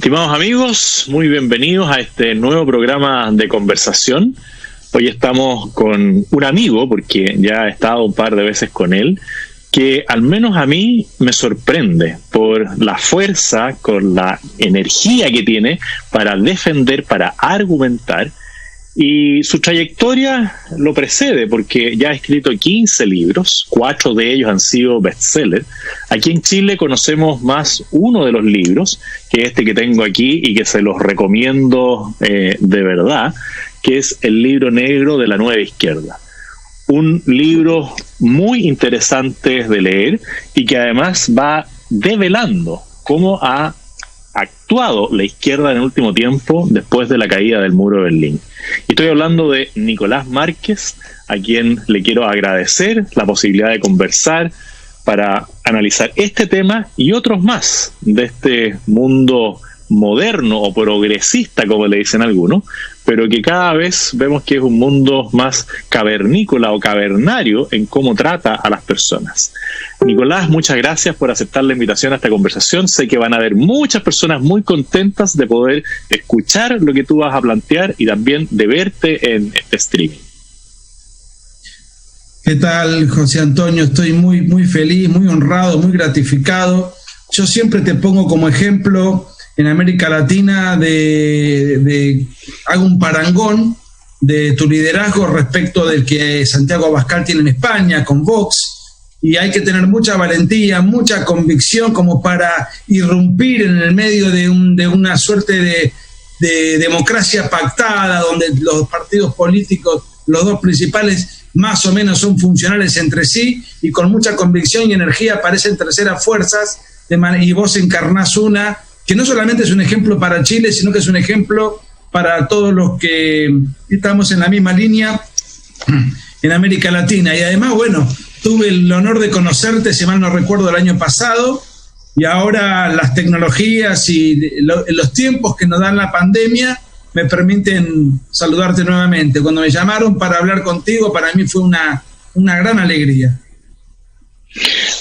Estimados amigos, muy bienvenidos a este nuevo programa de conversación. Hoy estamos con un amigo, porque ya he estado un par de veces con él, que al menos a mí me sorprende por la fuerza, con la energía que tiene para defender, para argumentar. Y su trayectoria lo precede porque ya ha escrito 15 libros, 4 de ellos han sido bestsellers. Aquí en Chile conocemos más uno de los libros, que este que tengo aquí y que se los recomiendo de verdad, que es El Libro Negro de la Nueva Izquierda. Un libro muy interesante de leer y que además va develando cómo ha actuado la izquierda en el último tiempo después de la caída del muro de Berlín. Y estoy hablando de Nicolás Márquez, a quien le quiero agradecer la posibilidad de conversar para analizar este tema y otros más de este mundo moderno o progresista, como le dicen algunos, pero que cada vez vemos que es un mundo más cavernícola o cavernario en cómo trata a las personas. Nicolás, muchas gracias por aceptar la invitación a esta conversación. Sé que van a haber muchas personas muy contentas de poder escuchar lo que tú vas a plantear y también de verte en este streaming. ¿Qué tal, José Antonio? Estoy muy feliz, muy honrado, muy gratificado. Yo siempre te pongo como ejemplo en América Latina hago un parangón de tu liderazgo respecto del que Santiago Abascal tiene en España con Vox, y hay que tener mucha valentía, mucha convicción como para irrumpir en el medio de una suerte de democracia pactada, donde los partidos políticos, los dos principales, más o menos son funcionales entre sí, y con mucha convicción y energía aparecen terceras fuerzas, y vos encarnás una que no solamente es un ejemplo para Chile, sino que es un ejemplo para todos los que estamos en la misma línea en América Latina. Y además, bueno, tuve el honor de conocerte, si mal no recuerdo, el año pasado, y ahora las tecnologías y los tiempos que nos dan la pandemia me permiten saludarte nuevamente. Cuando me llamaron para hablar contigo, para mí fue una gran alegría.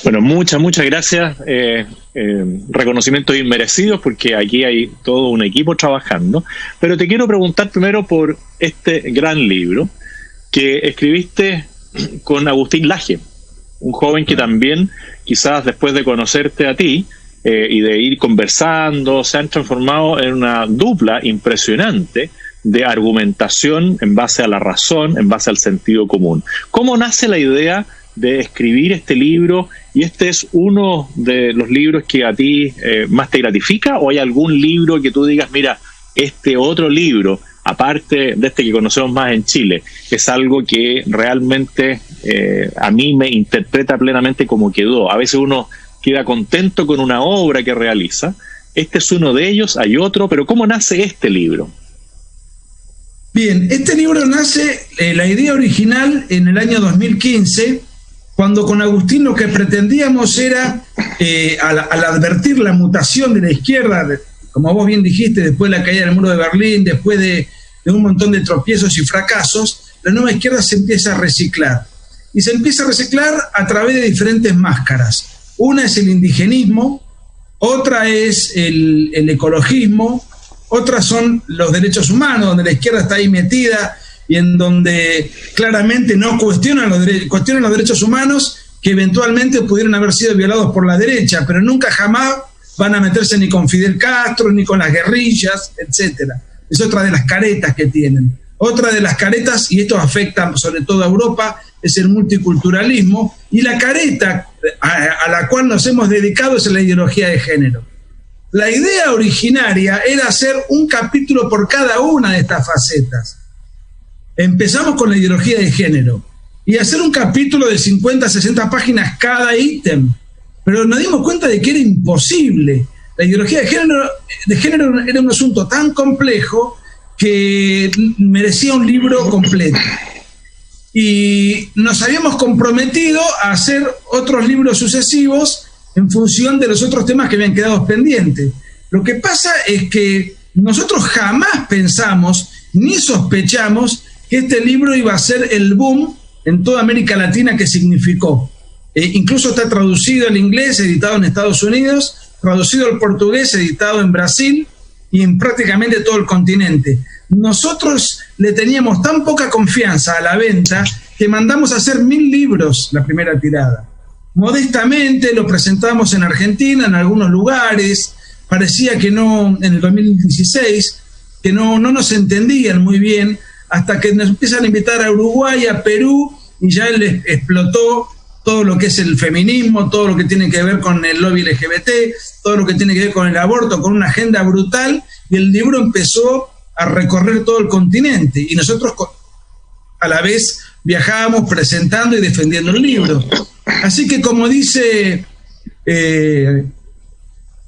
Bueno, muchas gracias. Reconocimientos inmerecidos porque aquí hay todo un equipo trabajando. Pero te quiero preguntar primero por este gran libro que escribiste con Agustín Laje, un joven que también, quizás después de conocerte a ti y de ir conversando, se han transformado en una dupla impresionante de argumentación en base a la razón, en base al sentido común. ¿Cómo nace la idea de escribir este libro? ¿Y este es uno de los libros que a ti más te gratifica? ¿O hay algún libro que tú digas, mira, este otro libro, aparte de este que conocemos más en Chile, es algo que realmente a mí me interpreta plenamente como quedó? A veces uno queda contento con una obra que realiza. Este es uno de ellos, hay otro, pero ¿cómo nace este libro? Bien, este libro nace, la idea original en el año 2015, cuando con Agustín lo que pretendíamos era, al advertir la mutación de la izquierda, como vos bien dijiste, después de la caída del muro de Berlín, después de un montón de tropiezos y fracasos, la nueva izquierda se empieza a reciclar. Y se empieza a reciclar a través de diferentes máscaras. Una es el indigenismo, otra es el ecologismo, otras son los derechos humanos, donde la izquierda está ahí metida y en donde claramente no cuestionan los derechos humanos que eventualmente pudieron haber sido violados por la derecha, pero nunca jamás van a meterse ni con Fidel Castro, ni con las guerrillas, etcétera. Es otra de las caretas que tienen. Otra de las caretas, y esto afecta sobre todo a Europa, es el multiculturalismo, y la careta a la cual nos hemos dedicado es la ideología de género. La idea originaria era hacer un capítulo por cada una de estas facetas. Empezamos con la ideología de género y hacer un capítulo de 50, 60 páginas cada ítem, pero nos dimos cuenta de que era imposible. La ideología de género era un asunto tan complejo que merecía un libro completo. Y nos habíamos comprometido a hacer otros libros sucesivos en función de los otros temas que habían quedado pendientes. Lo que pasa es que nosotros jamás pensamos ni sospechamos que este libro iba a ser el boom en toda América Latina que significó. Incluso está traducido al inglés, editado en Estados Unidos, traducido al portugués, editado en Brasil, y en prácticamente todo el continente. Nosotros le teníamos tan poca confianza a la venta que mandamos a hacer 1000 libros la primera tirada. Modestamente lo presentamos en Argentina, en algunos lugares, parecía que no, en el 2016, que no nos entendían muy bien, hasta que nos empiezan a invitar a Uruguay, a Perú, y ya les explotó todo lo que es el feminismo, todo lo que tiene que ver con el lobby LGBT, todo lo que tiene que ver con el aborto, con una agenda brutal, y el libro empezó a recorrer todo el continente, y nosotros a la vez viajábamos presentando y defendiendo el libro. Así que, como dice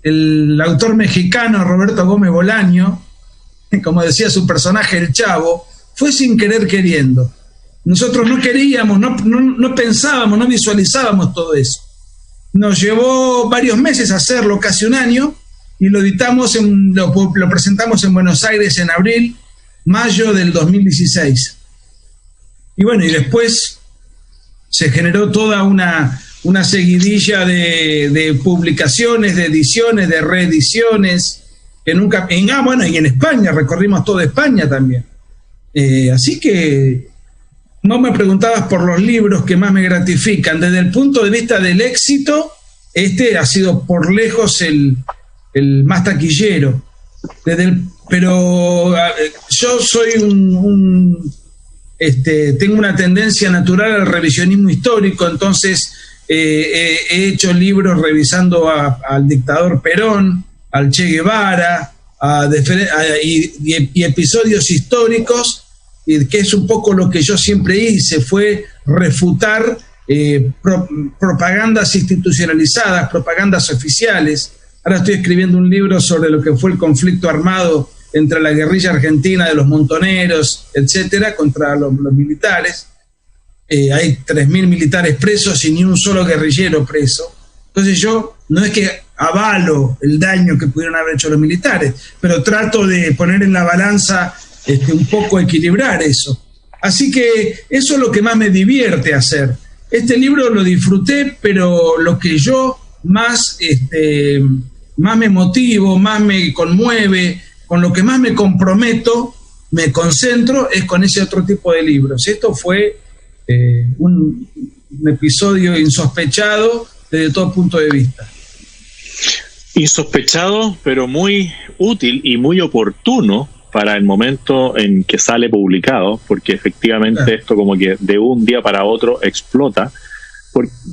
el autor mexicano Roberto Gómez Bolaño, como decía su personaje El Chavo, fue sin querer queriendo. Nosotros no queríamos, no pensábamos, no visualizábamos todo eso. Nos llevó varios meses hacerlo, casi un año, y lo editamos, lo presentamos en Buenos Aires en abril, mayo del 2016. Y bueno, y después se generó toda una seguidilla de publicaciones, de ediciones, de reediciones, que nunca... y en España, recorrimos toda España también. Así que no me preguntabas por los libros que más me gratifican. Desde el punto de vista del éxito, este ha sido por lejos el más taquillero. Pero yo soy tengo una tendencia natural al revisionismo histórico, entonces he hecho libros revisando al dictador Perón, al Che Guevara, y episodios históricos, que es un poco lo que yo siempre hice, fue refutar propagandas institucionalizadas, propagandas oficiales. Ahora estoy escribiendo un libro sobre lo que fue el conflicto armado entre la guerrilla argentina de los montoneros, etcétera, contra los militares. Hay 3.000 militares presos y ni un solo guerrillero preso. Entonces yo no es que avalo el daño que pudieron haber hecho los militares, pero trato de poner en la balanza un poco equilibrar eso. Así que eso es lo que más me divierte hacer. Este libro lo disfruté, pero lo que yo más me motivo, más me conmueve, con lo que más me comprometo, me concentro, es con ese otro tipo de libros. Esto fue un episodio insospechado desde todo punto de vista. Insospechado, pero muy útil y muy oportuno para el momento en que sale publicado, porque efectivamente esto como que de un día para otro explota,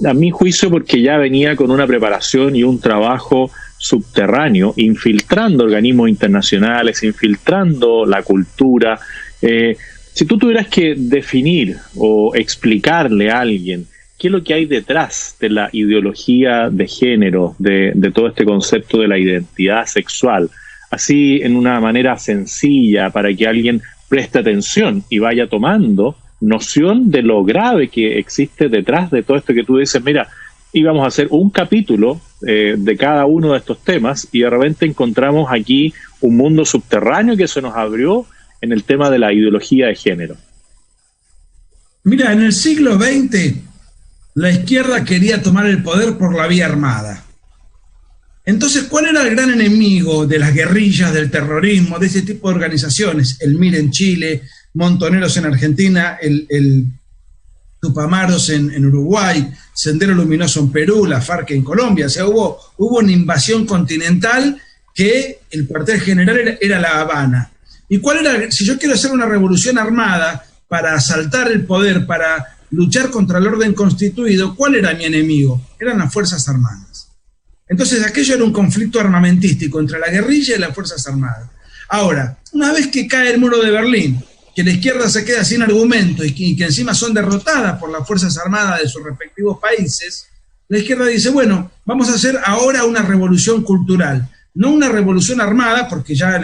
a mi juicio porque ya venía con una preparación y un trabajo subterráneo, infiltrando organismos internacionales, infiltrando la cultura. Si tú tuvieras que definir o explicarle a alguien qué es lo que hay detrás de la ideología de género, de todo este concepto de la identidad sexual, así en una manera sencilla para que alguien preste atención y vaya tomando noción de lo grave que existe detrás de todo esto que tú dices, mira, íbamos a hacer un capítulo de cada uno de estos temas y de repente encontramos aquí un mundo subterráneo que se nos abrió en el tema de la ideología de género. Mira, en el siglo XX la izquierda quería tomar el poder por la vía armada. Entonces, ¿cuál era el gran enemigo de las guerrillas, del terrorismo, de ese tipo de organizaciones? El MIR en Chile, Montoneros en Argentina, el Tupamaros en Uruguay, Sendero Luminoso en Perú, la FARC en Colombia. O sea, hubo una invasión continental que el cuartel general era La Habana. ¿Y cuál era? Si yo quiero hacer una revolución armada para asaltar el poder, para luchar contra el orden constituido, ¿cuál era mi enemigo? Eran las Fuerzas Armadas. Entonces aquello era un conflicto armamentístico entre la guerrilla y las Fuerzas Armadas. Ahora, una vez que cae el muro de Berlín, que la izquierda se queda sin argumento y que encima son derrotadas por las Fuerzas Armadas de sus respectivos países, la izquierda dice, bueno, vamos a hacer ahora una revolución cultural. No una revolución armada, porque ya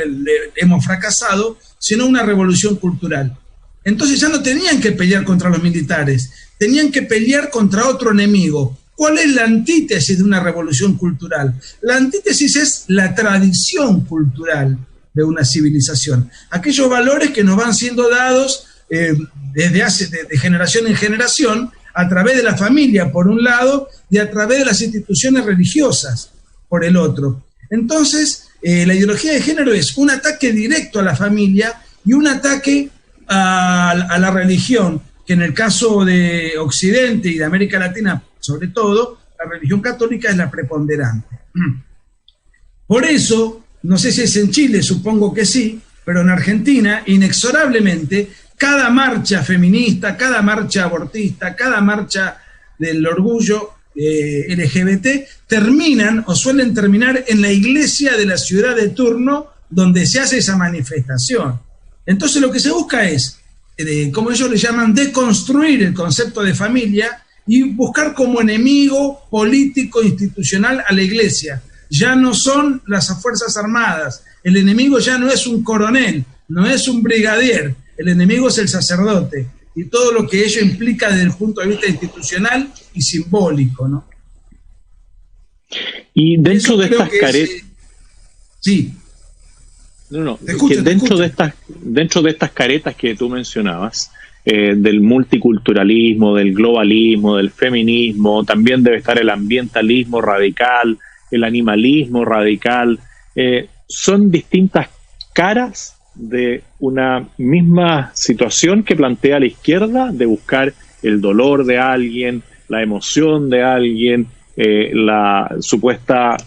hemos fracasado, sino una revolución cultural. Entonces ya no tenían que pelear contra los militares, tenían que pelear contra otro enemigo. ¿Cuál es la antítesis de una revolución cultural? La antítesis es la tradición cultural de una civilización. Aquellos valores que nos van siendo dados de generación en generación a través de la familia, por un lado, y a través de las instituciones religiosas, por el otro. Entonces, La ideología de género es un ataque directo a la familia y un ataque a la religión, que en el caso de Occidente y de América Latina, sobre todo, la religión católica es la preponderante. Por eso, no sé si es en Chile, supongo que sí, pero en Argentina, inexorablemente, cada marcha feminista, cada marcha abortista, cada marcha del orgullo LGBT, terminan o suelen terminar en la iglesia de la ciudad de turno donde se hace esa manifestación. Entonces lo que se busca es, como ellos le llaman, deconstruir el concepto de familia y buscar como enemigo político institucional a la iglesia. Ya no son las Fuerzas Armadas, el enemigo ya no es un coronel, no es un brigadier, el enemigo es el sacerdote y todo lo que ello implica desde el punto de vista institucional y simbólico, ¿no? Y dentro de estas caretas... Sí. No, que dentro de estas caretas que tú mencionabas, del multiculturalismo, del globalismo, del feminismo, también debe estar el ambientalismo radical, el animalismo radical, son distintas caras de una misma situación que plantea la izquierda de buscar el dolor de alguien, la emoción de alguien, la supuesta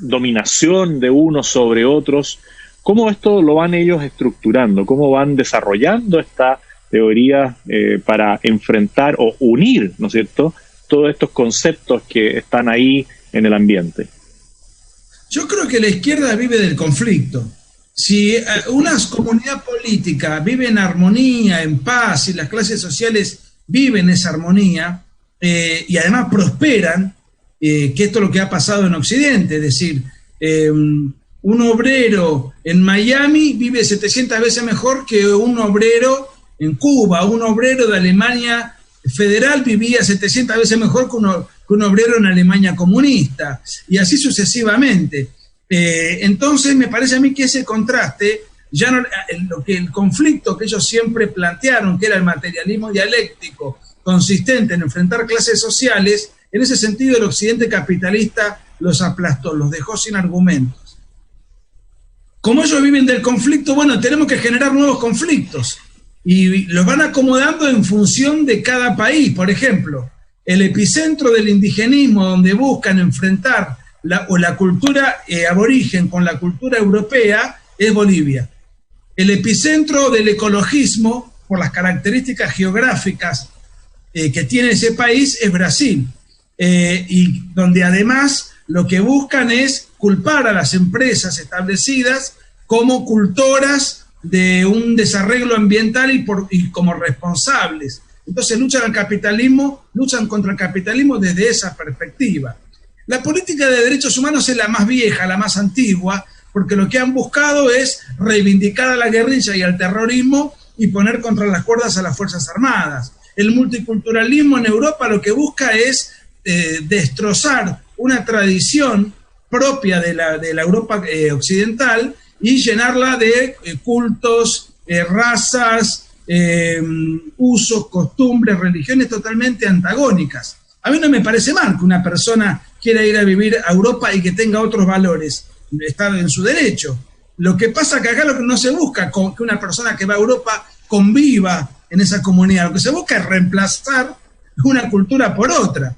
dominación de unos sobre otros. ¿Cómo esto lo van ellos estructurando? ¿Cómo van desarrollando esta teoría para enfrentar o unir, ¿no es cierto?, todos estos conceptos que están ahí en el ambiente? Yo creo que la izquierda vive del conflicto. Si una comunidad política vive en armonía, en paz, y las clases sociales viven esa armonía, y además prosperan, que esto es lo que ha pasado en Occidente, es decir, un obrero en Miami vive 700 veces mejor que un obrero en Cuba, un obrero de Alemania federal vivía 700 veces mejor que un obrero en Alemania comunista, y así sucesivamente. Entonces me parece a mí que ese contraste, ya no, el conflicto que ellos siempre plantearon, que era el materialismo dialéctico, consistente en enfrentar clases sociales, en ese sentido el occidente capitalista los aplastó, los dejó sin argumentos. Como ellos viven del conflicto, bueno, tenemos que generar nuevos conflictos, y los van acomodando en función de cada país. Por ejemplo, el epicentro del indigenismo, donde buscan enfrentar la cultura aborigen con la cultura europea, es Bolivia. El epicentro del ecologismo, por las características geográficas que tiene ese país, es Brasil, y donde además lo que buscan es culpar a las empresas establecidas como cultoras de un desarreglo ambiental y como responsables. Entonces luchan contra el capitalismo desde esa perspectiva. La política de derechos humanos es la más vieja, la más antigua, porque lo que han buscado es reivindicar a la guerrilla y al terrorismo y poner contra las cuerdas a las Fuerzas Armadas. El multiculturalismo en Europa lo que busca es destrozar una tradición propia de la Europa occidental y llenarla de cultos, razas, usos, costumbres, religiones totalmente antagónicas. A mí no me parece mal que una persona quiera ir a vivir a Europa y que tenga otros valores, está en su derecho. Lo que pasa es que acá no se busca que una persona que va a Europa conviva en esa comunidad, lo que se busca es reemplazar una cultura por otra,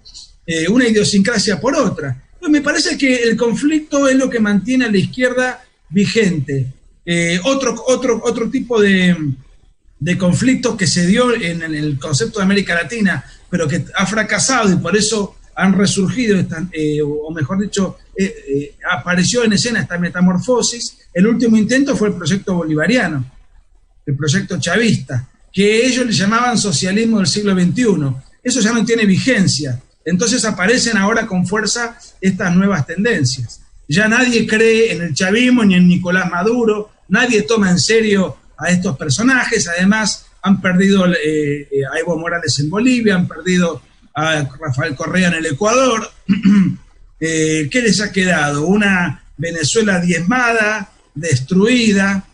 una idiosincrasia por otra. Entonces me parece que el conflicto es lo que mantiene a la izquierda vigente. Otro tipo de conflictos que se dio en el concepto de América Latina, pero que ha fracasado y por eso han resurgido, o mejor dicho, apareció en escena esta metamorfosis. El último intento fue el proyecto bolivariano, el proyecto chavista, que ellos le llamaban socialismo del siglo XXI. Eso ya no tiene vigencia. Entonces aparecen ahora con fuerza estas nuevas tendencias. Ya nadie cree en el chavismo ni en Nicolás Maduro, nadie toma en serio a estos personajes. Además han perdido a Evo Morales en Bolivia, han perdido a Rafael Correa en el Ecuador. ¿Qué les ha quedado? Una Venezuela diezmada, destruida,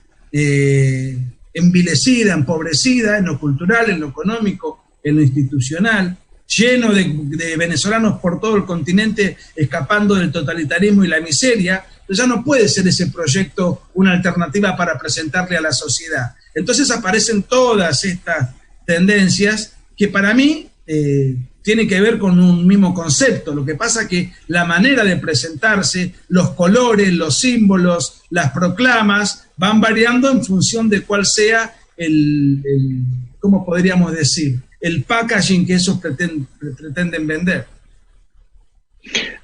envilecida, empobrecida en lo cultural, en lo económico, en lo institucional, lleno de venezolanos por todo el continente escapando del totalitarismo y la miseria, ya no puede ser ese proyecto una alternativa para presentarle a la sociedad. Entonces aparecen todas estas tendencias que para mí tiene que ver con un mismo concepto. Lo que pasa es que la manera de presentarse, los colores, los símbolos, las proclamas, van variando en función de cuál sea ¿cómo podríamos decir?, el packaging que esos pretenden vender.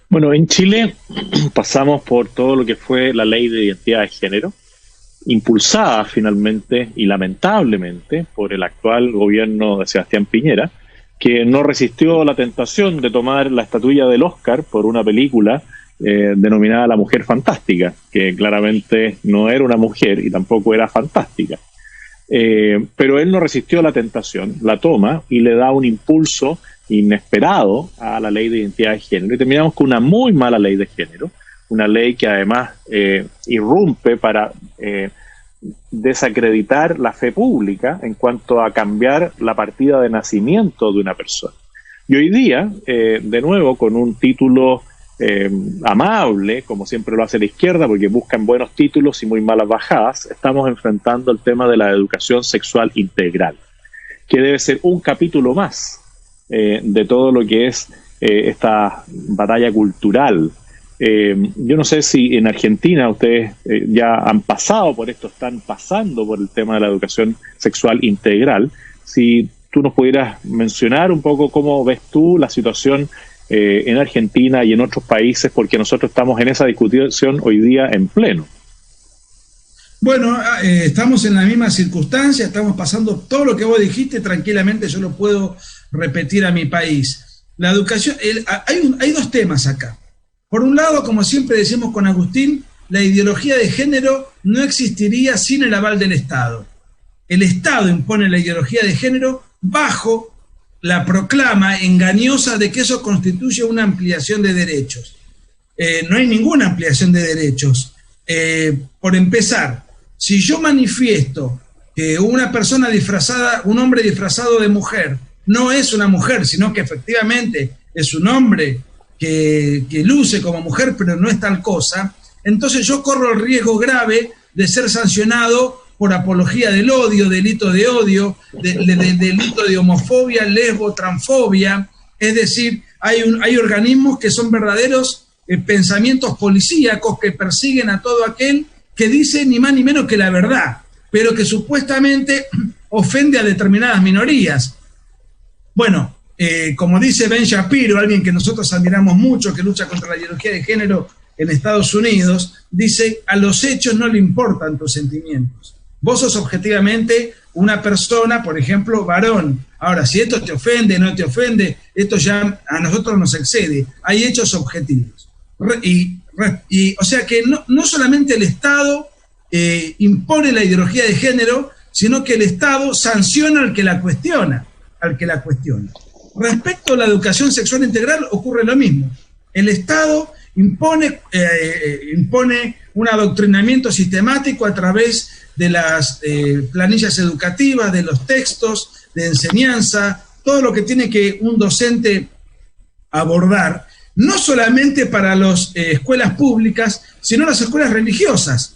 Bueno, en Chile pasamos por todo lo que fue la ley de identidad de género, impulsada finalmente y lamentablemente por el actual gobierno de Sebastián Piñera, que no resistió la tentación de tomar la estatuilla del Oscar por una película denominada La Mujer Fantástica, que claramente no era una mujer y tampoco era fantástica. Pero él no resistió la tentación, la toma y le da un impulso inesperado a la ley de identidad de género, y terminamos con una muy mala ley de género, una ley que además irrumpe para desacreditar la fe pública en cuanto a cambiar la partida de nacimiento de una persona. Y hoy día, de nuevo, con un título amable, como siempre lo hace la izquierda, porque buscan buenos títulos y muy malas bajadas, estamos enfrentando el tema de la educación sexual integral, que debe ser un capítulo más de todo lo que es esta batalla cultural. Yo no sé si en Argentina ustedes ya han pasado por esto, están pasando por el tema de la educación sexual integral. Si tú nos pudieras mencionar un poco cómo ves tú la situación en Argentina y en otros países, porque nosotros estamos en esa discusión hoy día en pleno. Bueno, estamos en la misma circunstancia, estamos pasando todo lo que vos dijiste, tranquilamente yo lo puedo repetir a mi país. La educación, hay dos temas acá. Por un lado, como siempre decimos con Agustín, la ideología de género no existiría sin el aval del Estado. El Estado impone la ideología de género bajo la proclama engañosa de que eso constituye una ampliación de derechos. No hay ninguna ampliación de derechos. Por empezar, si yo manifiesto que una persona disfrazada, un hombre disfrazado de mujer, no es una mujer, sino que efectivamente es un hombre que luce como mujer, pero no es tal cosa, entonces yo corro el riesgo grave de ser sancionado por apología del odio, delito de odio, delito de homofobia, lesbo, transfobia. Es decir, hay organismos que son verdaderos pensamientos policíacos que persiguen a todo aquel que dice ni más ni menos que la verdad, pero que supuestamente ofende a determinadas minorías. Bueno, como dice Ben Shapiro, alguien que nosotros admiramos mucho, que lucha contra la ideología de género en Estados Unidos, dice: a los hechos no le importan tus sentimientos. Vos sos objetivamente una persona, por ejemplo, varón. Ahora, si esto te ofende, no te ofende, esto ya a nosotros nos excede. Hay hechos objetivos. O sea que no solamente el Estado impone la ideología de género, sino que el Estado sanciona al que la cuestiona. Respecto a la educación sexual integral ocurre lo mismo. El Estado impone un adoctrinamiento sistemático a través de las planillas educativas, de los textos de enseñanza, todo lo que tiene que un docente abordar, no solamente para las escuelas públicas, sino las escuelas religiosas.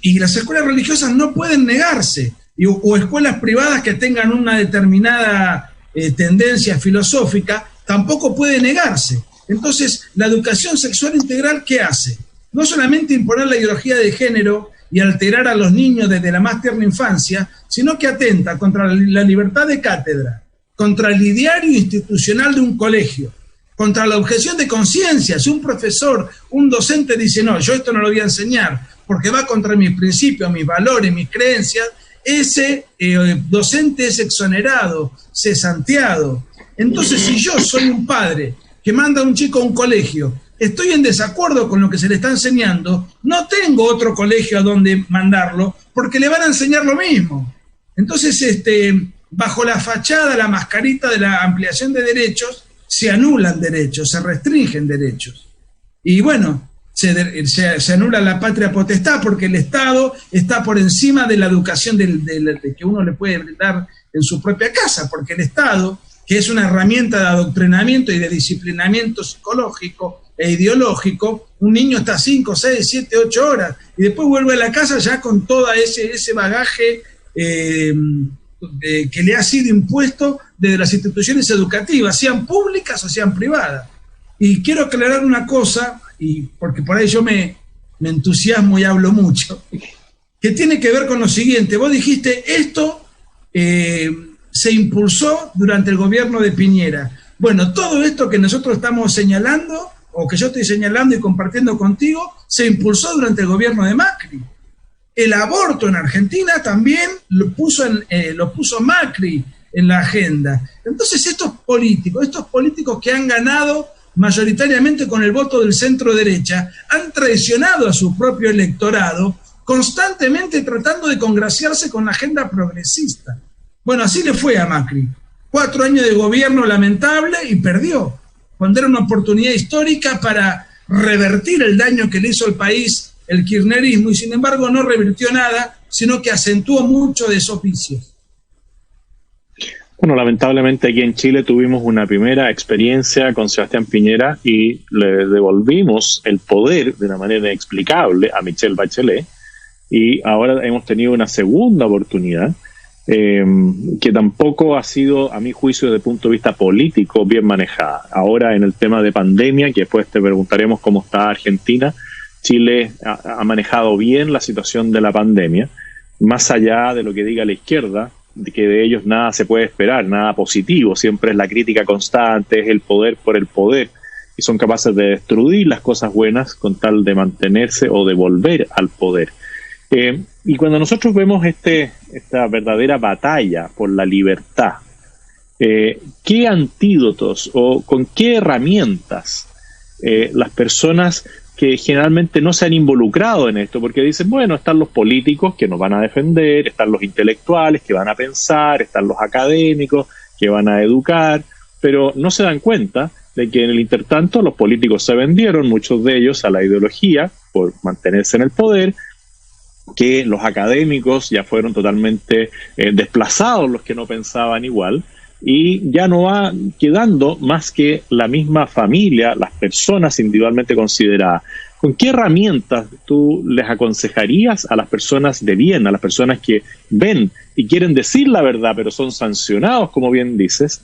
Y las escuelas religiosas no pueden negarse, o escuelas privadas que tengan una determinada tendencia filosófica, tampoco puede negarse. Entonces, la educación sexual integral, ¿qué hace? No solamente imponer la ideología de género y alterar a los niños desde la más tierna infancia, sino que atenta contra la libertad de cátedra, contra el ideario institucional de un colegio, contra la objeción de conciencia. Si un profesor, un docente dice: no, yo esto no lo voy a enseñar porque va contra mis principios, mis valores, mis creencias, ese docente es exonerado, cesanteado. Entonces, si yo soy un padre que manda a un chico a un colegio, estoy en desacuerdo con lo que se le está enseñando, no tengo otro colegio a donde mandarlo porque le van a enseñar lo mismo. Entonces, bajo la fachada, la mascarita de la ampliación de derechos, se anulan derechos, se restringen derechos. Y bueno, se anula la patria potestad porque el Estado está por encima de la educación de que uno le puede dar en su propia casa, porque el Estado, que es una herramienta de adoctrinamiento y de disciplinamiento psicológico, e ideológico, un niño está 5, 6, 7, 8 horas y después vuelve a la casa ya con todo ese bagaje que le ha sido impuesto desde las instituciones educativas, sean públicas o sean privadas. Y quiero aclarar una cosa, porque por ahí yo me entusiasmo y hablo mucho, que tiene que ver con lo siguiente. Vos dijiste, esto se impulsó durante el gobierno de Piñera. Bueno, todo esto que nosotros estamos señalando, o que yo estoy señalando y compartiendo contigo, se impulsó durante el gobierno de Macri. El aborto en Argentina también lo puso Macri en la agenda. Entonces estos políticos que han ganado mayoritariamente con el voto del centro derecha, han traicionado a su propio electorado, constantemente tratando de congraciarse con la agenda progresista. Bueno, así le fue a Macri. 4 años de gobierno lamentable y perdió, cuando era una oportunidad histórica para revertir el daño que le hizo al país el kirchnerismo, y sin embargo no revirtió nada, sino que acentuó mucho de esos vicios. Bueno, lamentablemente aquí en Chile tuvimos una primera experiencia con Sebastián Piñera y le devolvimos el poder de una manera inexplicable a Michelle Bachelet, y ahora hemos tenido una segunda oportunidad que tampoco ha sido, a mi juicio, desde el punto de vista político, bien manejada. Ahora en el tema de pandemia, que después te preguntaremos cómo está Argentina, Chile ha manejado bien la situación de la pandemia, más allá de lo que diga la izquierda, de que de ellos nada se puede esperar, nada positivo, siempre es la crítica constante, es el poder por el poder, y son capaces de destruir las cosas buenas con tal de mantenerse o de volver al poder. Y cuando nosotros vemos esta verdadera batalla por la libertad, ¿qué antídotos o con qué herramientas las personas que generalmente no se han involucrado en esto, porque dicen, bueno, están los políticos que nos van a defender, están los intelectuales que van a pensar, están los académicos que van a educar, pero no se dan cuenta de que en el intertanto los políticos se vendieron, muchos de ellos, a la ideología por mantenerse en el poder, que los académicos ya fueron totalmente desplazados, los que no pensaban igual, y ya no va quedando más que la misma familia, las personas individualmente consideradas. ¿Con qué herramientas tú les aconsejarías a las personas de bien, a las personas que ven y quieren decir la verdad, pero son sancionados, como bien dices,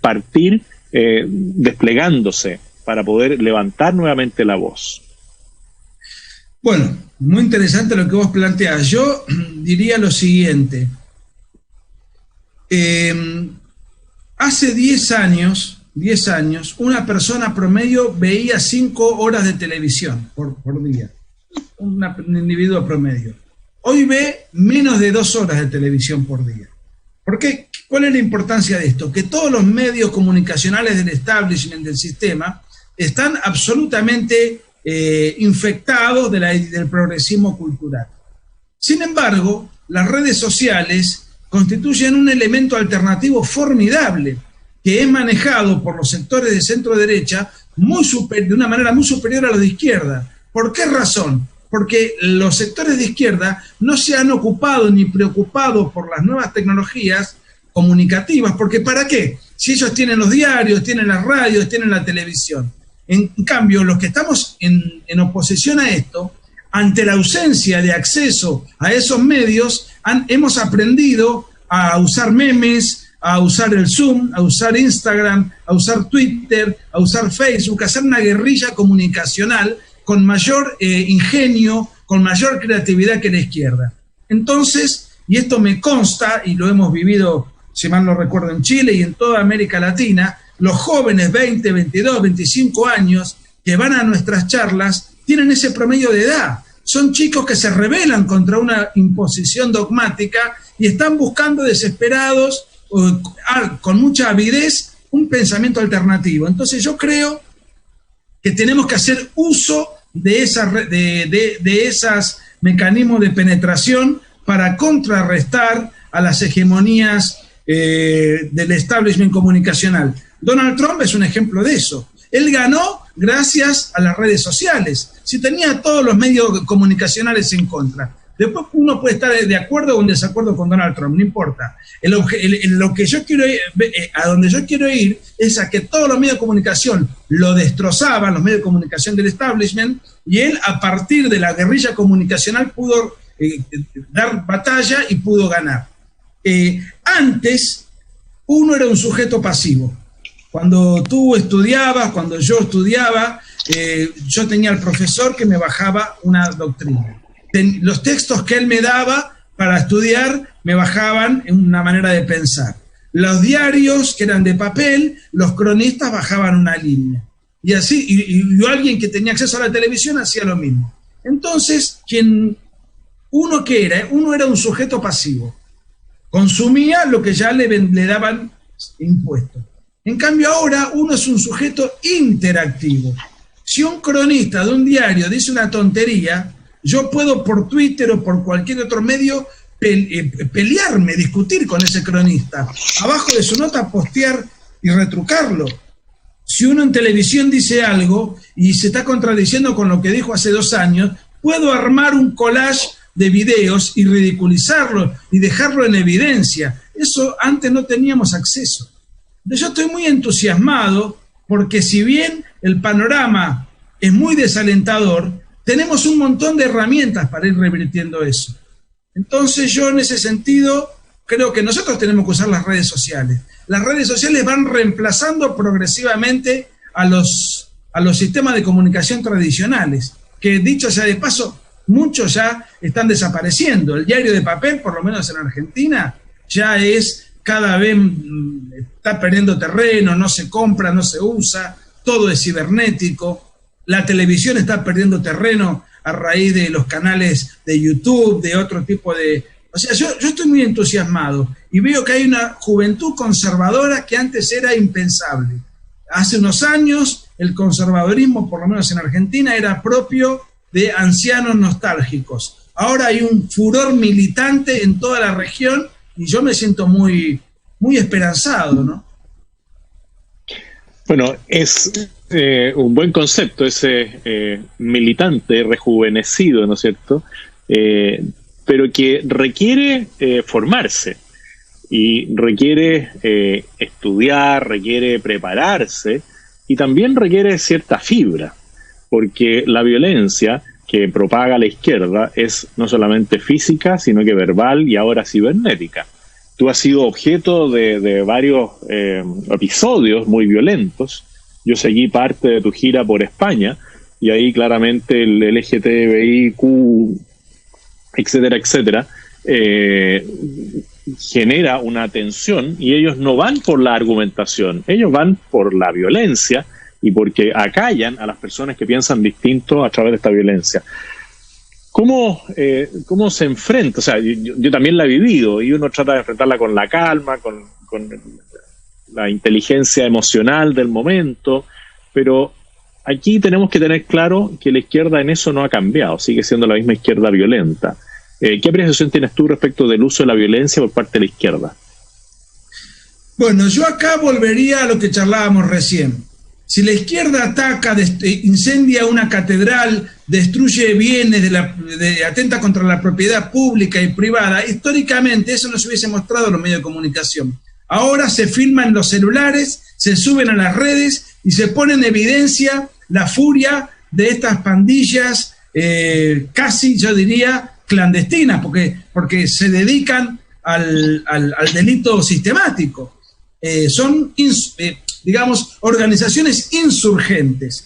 partir desplegándose para poder levantar nuevamente la voz? Bueno, muy interesante lo que vos planteás. Yo diría lo siguiente. Hace 10 años, una persona promedio veía 5 horas de televisión por día. Un individuo promedio. Hoy ve menos de 2 horas de televisión por día. ¿Por qué? ¿Cuál es la importancia de esto? Que todos los medios comunicacionales del establishment del sistema están absolutamente infectados del progresismo cultural. Sin embargo, las redes sociales constituyen un elemento alternativo formidable que es manejado por los sectores de centro derecha de una manera muy superior a los de izquierda. ¿Por qué razón? Porque los sectores de izquierda no se han ocupado ni preocupado por las nuevas tecnologías comunicativas, porque ¿para qué? Si ellos tienen los diarios, tienen las radios, tienen la televisión. En cambio, los que estamos en oposición a esto, ante la ausencia de acceso a esos medios, hemos aprendido a usar memes, a usar el Zoom, a usar Instagram, a usar Twitter, a usar Facebook, a hacer una guerrilla comunicacional con mayor ingenio, con mayor creatividad que la izquierda. Entonces, y esto me consta, y lo hemos vivido, si mal no recuerdo, en Chile y en toda América Latina, los jóvenes 20, 22, 25 años que van a nuestras charlas tienen ese promedio de edad. Son chicos que se rebelan contra una imposición dogmática y están buscando desesperados, con mucha avidez, un pensamiento alternativo. Entonces yo creo que tenemos que hacer uso de esos mecanismos de penetración para contrarrestar a las hegemonías del establishment comunicacional. Donald Trump es un ejemplo de eso. Él ganó gracias a las redes sociales. Si tenía todos los medios comunicacionales en contra. Después uno puede estar de acuerdo o en desacuerdo con Donald Trump, no importa. Lo que yo quiero ir, a donde yo quiero ir es a que todos los medios de comunicación lo destrozaban, los medios de comunicación del establishment, y él a partir de la guerrilla comunicacional pudo dar batalla y pudo ganar. Antes uno era un sujeto pasivo. Cuando tú estudiabas, cuando yo estudiaba, yo tenía al profesor que me bajaba una doctrina. Los textos que él me daba para estudiar me bajaban en una manera de pensar. Los diarios que eran de papel, los cronistas bajaban una línea. Y así, y alguien que tenía acceso a la televisión hacía lo mismo. Entonces, uno era un sujeto pasivo. Consumía lo que ya le daban impuestos. En cambio ahora uno es un sujeto interactivo. Si un cronista de un diario dice una tontería, yo puedo por Twitter o por cualquier otro medio pelearme, discutir con ese cronista. Abajo de su nota postear y retrucarlo. Si uno en televisión dice algo y se está contradiciendo con lo que dijo hace 2 años, puedo armar un collage de videos y ridiculizarlo y dejarlo en evidencia. Eso antes no teníamos acceso. Yo estoy muy entusiasmado porque si bien el panorama es muy desalentador, tenemos un montón de herramientas para ir revirtiendo eso. Entonces yo en ese sentido creo que nosotros tenemos que usar las redes sociales. Las redes sociales van reemplazando progresivamente a los sistemas de comunicación tradicionales, que dicho sea de paso, muchos ya están desapareciendo. El diario de papel, por lo menos en Argentina, ya es cada vez, está perdiendo terreno, no se compra, no se usa, todo es cibernético. La televisión está perdiendo terreno a raíz de los canales de YouTube, de otro tipo de... O sea, yo estoy muy entusiasmado y veo que hay una juventud conservadora que antes era impensable. Hace unos años el conservadorismo, por lo menos en Argentina, era propio de ancianos nostálgicos. Ahora hay un furor militante en toda la región y yo me siento muy, muy esperanzado, ¿no? Bueno, es un buen concepto ese militante rejuvenecido, ¿no es cierto? Pero que requiere formarse y requiere estudiar, requiere prepararse y también requiere cierta fibra, porque la violencia que propaga la izquierda es no solamente física, sino que verbal y ahora cibernética. Tú has sido objeto de varios episodios muy violentos. Yo seguí parte de tu gira por España y ahí claramente el LGTBIQ, etcétera, etcétera, genera una tensión y ellos no van por la argumentación, ellos van por la violencia y porque acallan a las personas que piensan distinto a través de esta violencia. ¿Cómo se enfrenta? O sea, yo también la he vivido y uno trata de enfrentarla con la calma, con la inteligencia emocional del momento, pero aquí tenemos que tener claro que la izquierda en eso no ha cambiado, sigue siendo la misma izquierda violenta. ¿Qué apreciación tienes tú respecto del uso de la violencia por parte de la izquierda? Bueno, yo acá volvería a lo que charlábamos recién. Si la izquierda ataca, incendia una catedral, destruye bienes, atenta contra la propiedad pública y privada, históricamente eso no se hubiese mostrado en los medios de comunicación. Ahora se filman los celulares, se suben a las redes y se pone en evidencia la furia de estas pandillas casi, yo diría, clandestinas, porque se dedican al delito sistemático. Son digamos, organizaciones insurgentes.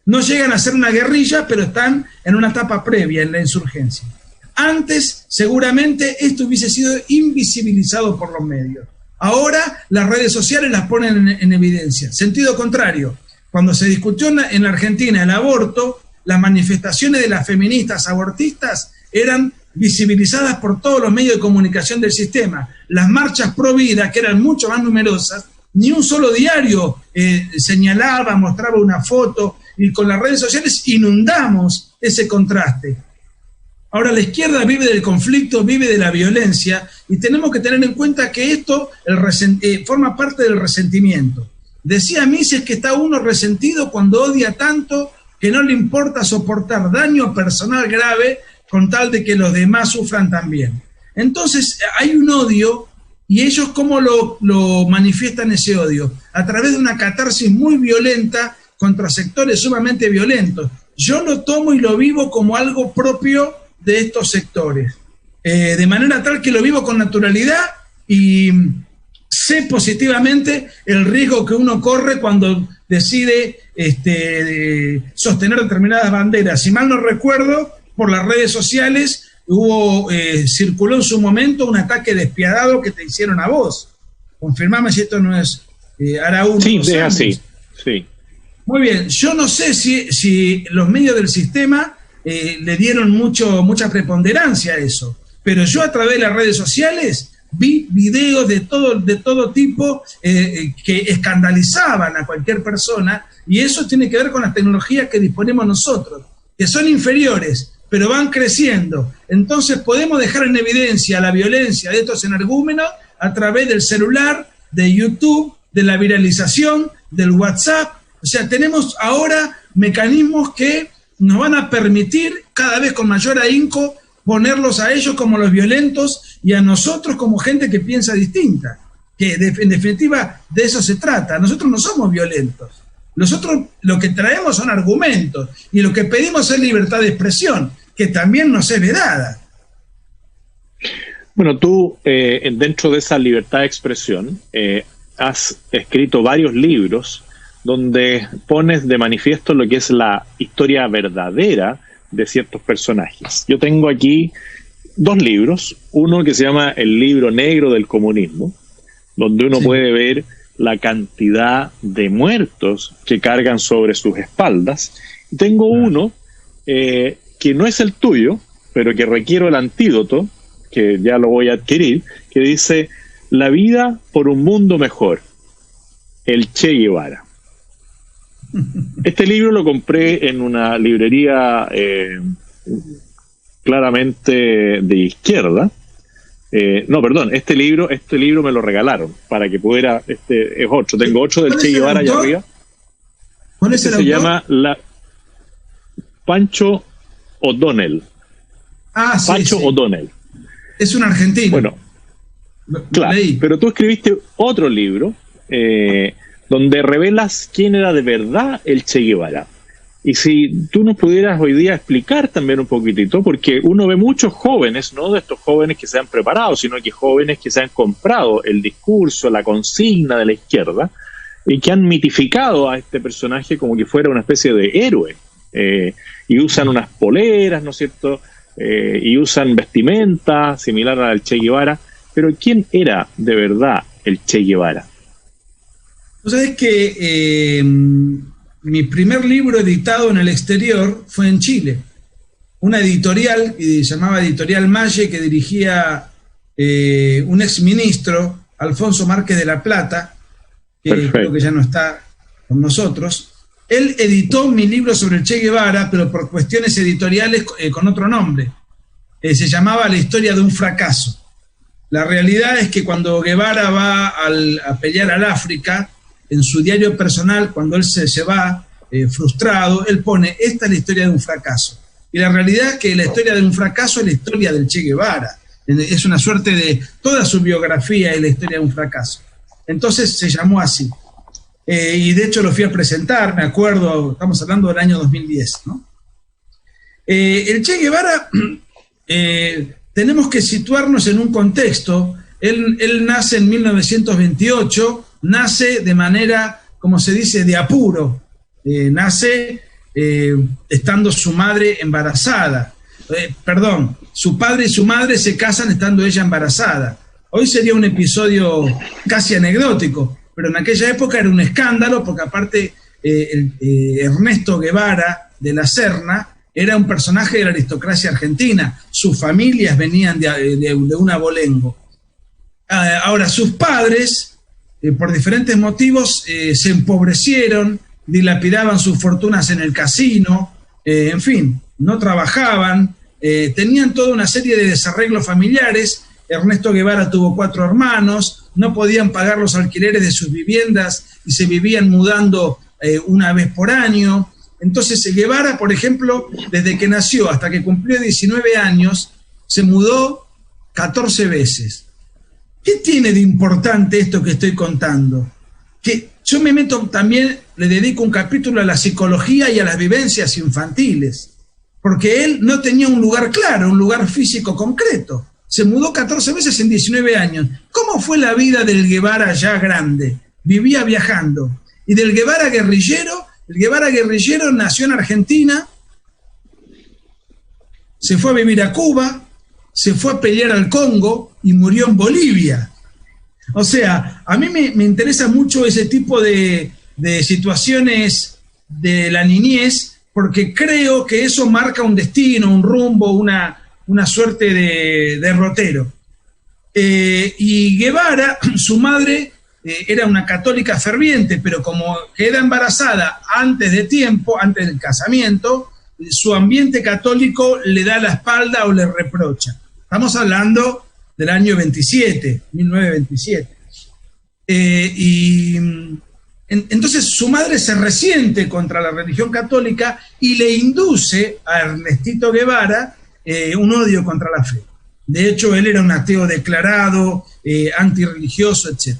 No llegan a ser una guerrilla, pero están en una etapa previa en la insurgencia. Antes, seguramente, esto hubiese sido invisibilizado por los medios. Ahora, las redes sociales las ponen en evidencia. Sentido contrario, cuando se discutió en la Argentina el aborto, las manifestaciones de las feministas abortistas eran visibilizadas por todos los medios de comunicación del sistema. Las marchas pro vida, que eran mucho más numerosas, ni un solo diario señalaba, mostraba una foto, y con las redes sociales inundamos ese contraste. Ahora la izquierda vive del conflicto, vive de la violencia, y tenemos que tener en cuenta que esto forma parte del resentimiento. Decía Mises que está uno resentido cuando odia tanto que no le importa soportar daño personal grave con tal de que los demás sufran también. Entonces hay un odio, y ellos ¿cómo lo manifiestan ese odio? A través de una catarsis muy violenta contra sectores sumamente violentos. Yo lo tomo y lo vivo como algo propio de estos sectores, de manera tal que lo vivo con naturalidad y sé positivamente el riesgo que uno corre cuando decide sostener determinadas banderas. Si mal no recuerdo, por las redes sociales circuló en su momento un ataque despiadado que te hicieron a vos. Confirmame si esto no es hará uno. Sí, es así, sí. Muy bien, yo no sé si los medios del sistema le dieron mucha preponderancia a eso, pero yo a través de las redes sociales vi videos de todo tipo que escandalizaban a cualquier persona, y eso tiene que ver con las tecnologías que disponemos nosotros, que son inferiores, pero van creciendo. Entonces podemos dejar en evidencia la violencia de estos energúmenos a través del celular, de YouTube, de la viralización, del WhatsApp. O sea, tenemos ahora mecanismos que nos van a permitir cada vez con mayor ahínco ponerlos a ellos como los violentos y a nosotros como gente que piensa distinta, que en definitiva de eso se trata. Nosotros no somos violentos, nosotros lo que traemos son argumentos y lo que pedimos es libertad de expresión, que también nos es vedada. Bueno, tú dentro de esa libertad de expresión has escrito varios libros donde pones de manifiesto lo que es la historia verdadera de ciertos personajes. Yo tengo aquí 2 libros, uno que se llama El libro negro del comunismo, donde uno puede ver la cantidad de muertos que cargan sobre sus espaldas. Y tengo uno que no es el tuyo, pero que requiero el antídoto, que ya lo voy a adquirir, que dice La vida por un mundo mejor, el Che Guevara. Este libro lo compré en una librería claramente de izquierda. No, perdón, este libro me lo regalaron para que pudiera, es otro. Tengo 8 del Che Guevara allá arriba. ¿Cuál es el autor? Se llama Pancho O'Donnell. Sí, Pancho O'Donnell. Es un argentino. Bueno, claro, pero tú escribiste otro libro donde revelas quién era de verdad el Che Guevara. Y si tú nos pudieras hoy día explicar también un poquitito, porque uno ve muchos jóvenes, no de estos jóvenes que se han preparado, sino que jóvenes que se han comprado el discurso, la consigna de la izquierda, y que han mitificado a este personaje como que fuera una especie de héroe, y usan unas poleras, ¿no es cierto?, y usan vestimenta similar al Che Guevara. Pero ¿quién era de verdad el Che Guevara? Tú sabes que mi primer libro editado en el exterior fue en Chile. Una editorial que se llamaba Editorial Malle, que dirigía un exministro, Alfonso Márquez de la Plata, que creo que ya no está con nosotros. Él editó mi libro sobre el Che Guevara, pero por cuestiones editoriales con otro nombre. Se llamaba La historia de un fracaso. La realidad es que cuando Guevara va a pelear al África, en su diario personal, cuando él se va frustrado, él pone, esta es la historia de un fracaso. Y la realidad es que la historia de un fracaso es la historia del Che Guevara. Es una suerte de, toda su biografía es la historia de un fracaso. Entonces se llamó así. Y de hecho lo fui a presentar, me acuerdo, estamos hablando del año 2010, ¿no? El Che Guevara, tenemos que situarnos en un contexto. Él nace en 1928, nace de manera, como se dice, de apuro. Nace estando su madre embarazada. Su padre y su madre se casan estando ella embarazada. Hoy sería un episodio casi anecdótico, pero en aquella época era un escándalo, porque aparte Ernesto Guevara de la Serna era un personaje de la aristocracia argentina. Sus familias venían de un abolengo. Ahora, sus padres, por diferentes motivos, se empobrecieron, dilapidaban sus fortunas en el casino, en fin, no trabajaban, tenían toda una serie de desarreglos familiares. Ernesto Guevara tuvo 4 hermanos, no podían pagar los alquileres de sus viviendas y se vivían mudando una vez por año. Entonces Guevara, por ejemplo, desde que nació hasta que cumplió 19 años, se mudó 14 veces. ¿Qué tiene de importante esto que estoy contando? Que yo me meto también, le dedico un capítulo a la psicología y a las vivencias infantiles, porque él no tenía un lugar claro, un lugar físico concreto. Se mudó 14 veces en 19 años. ¿Cómo fue la vida del Guevara ya grande? Vivía viajando. Y del Guevara guerrillero, el Guevara guerrillero nació en Argentina, se fue a vivir a Cuba, se fue a pelear al Congo y murió en Bolivia. O sea, a mí me interesa mucho ese tipo de situaciones de la niñez, porque creo que eso marca un destino, un rumbo, una suerte de derrotero. Y Guevara, su madre, era una católica ferviente, pero como queda embarazada antes de tiempo, antes del casamiento, su ambiente católico le da la espalda o le reprocha. Estamos hablando del año 1927. Entonces su madre se resiente contra la religión católica y le induce a Ernestito Guevara un odio contra la fe. De hecho, él era un ateo declarado, antirreligioso, etc.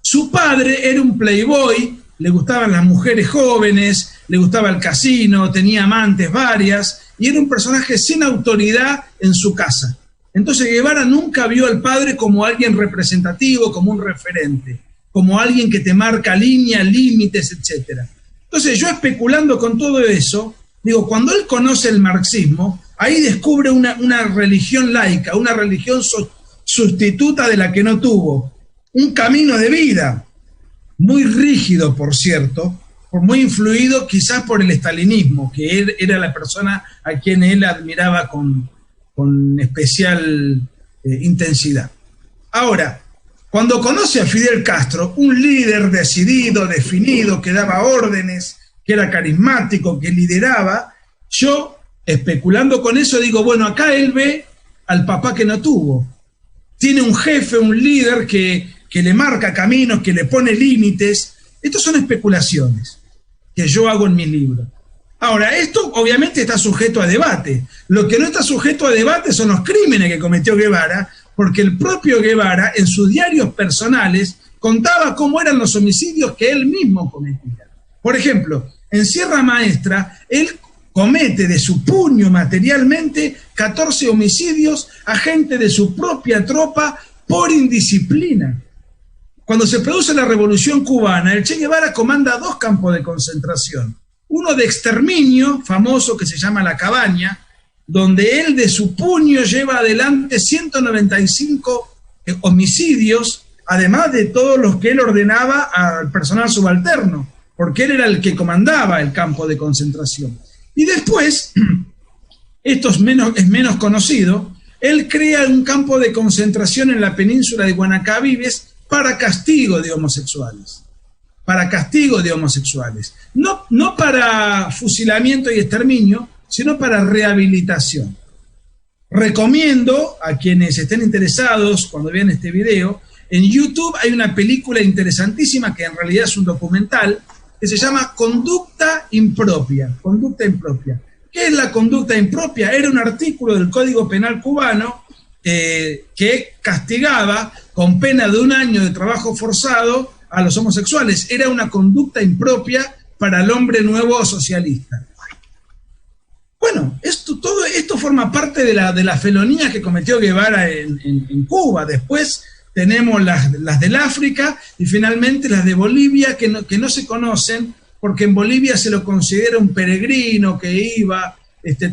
Su padre era un playboy, le gustaban las mujeres jóvenes, le gustaba el casino, tenía amantes varias, y era un personaje sin autoridad en su casa. Entonces Guevara nunca vio al padre como alguien representativo, como un referente, como alguien que te marca líneas, límites, etc. Entonces yo, especulando con todo eso, digo, cuando él conoce el marxismo, ahí descubre una religión laica, una religión sustituta de la que no tuvo, un camino de vida, muy rígido, por cierto, muy influido quizás por el estalinismo, que él era la persona a quien él admiraba con especial intensidad. Ahora, cuando conoce a Fidel Castro, un líder decidido, definido, que daba órdenes, que era carismático, que lideraba, yo, especulando con eso, digo, bueno, acá él ve al papá que no tuvo. Tiene un jefe, un líder que le marca caminos, que le pone límites. Estas son especulaciones que yo hago en mi libro. Ahora, esto obviamente está sujeto a debate. Lo que no está sujeto a debate son los crímenes que cometió Guevara, porque el propio Guevara, en sus diarios personales, contaba cómo eran los homicidios que él mismo cometía. Por ejemplo, en Sierra Maestra, él comete de su puño materialmente 14 homicidios a gente de su propia tropa por indisciplina. Cuando se produce la Revolución Cubana, el Che Guevara comanda 2 campos de concentración. Uno de exterminio, famoso, que se llama La Cabaña, donde él de su puño lleva adelante 195 homicidios, además de todos los que él ordenaba al personal subalterno, porque él era el que comandaba el campo de concentración. Y después, esto es menos conocido, él crea un campo de concentración en la península de Guanacabibes para castigo de homosexuales. No para fusilamiento y exterminio, sino para rehabilitación. Recomiendo a quienes estén interesados, cuando vean este video, en YouTube hay una película interesantísima que en realidad es un documental que se llama Conducta Impropia. ¿Qué es la conducta impropia? Era un artículo del Código Penal cubano que castigaba con pena de 1 año de trabajo forzado a los homosexuales. Era una conducta impropia para el hombre nuevo socialista. Bueno, todo esto forma parte de la felonía que cometió Guevara en Cuba. Después tenemos las del África y finalmente las de Bolivia, que no se conocen, porque en Bolivia se lo considera un peregrino que iba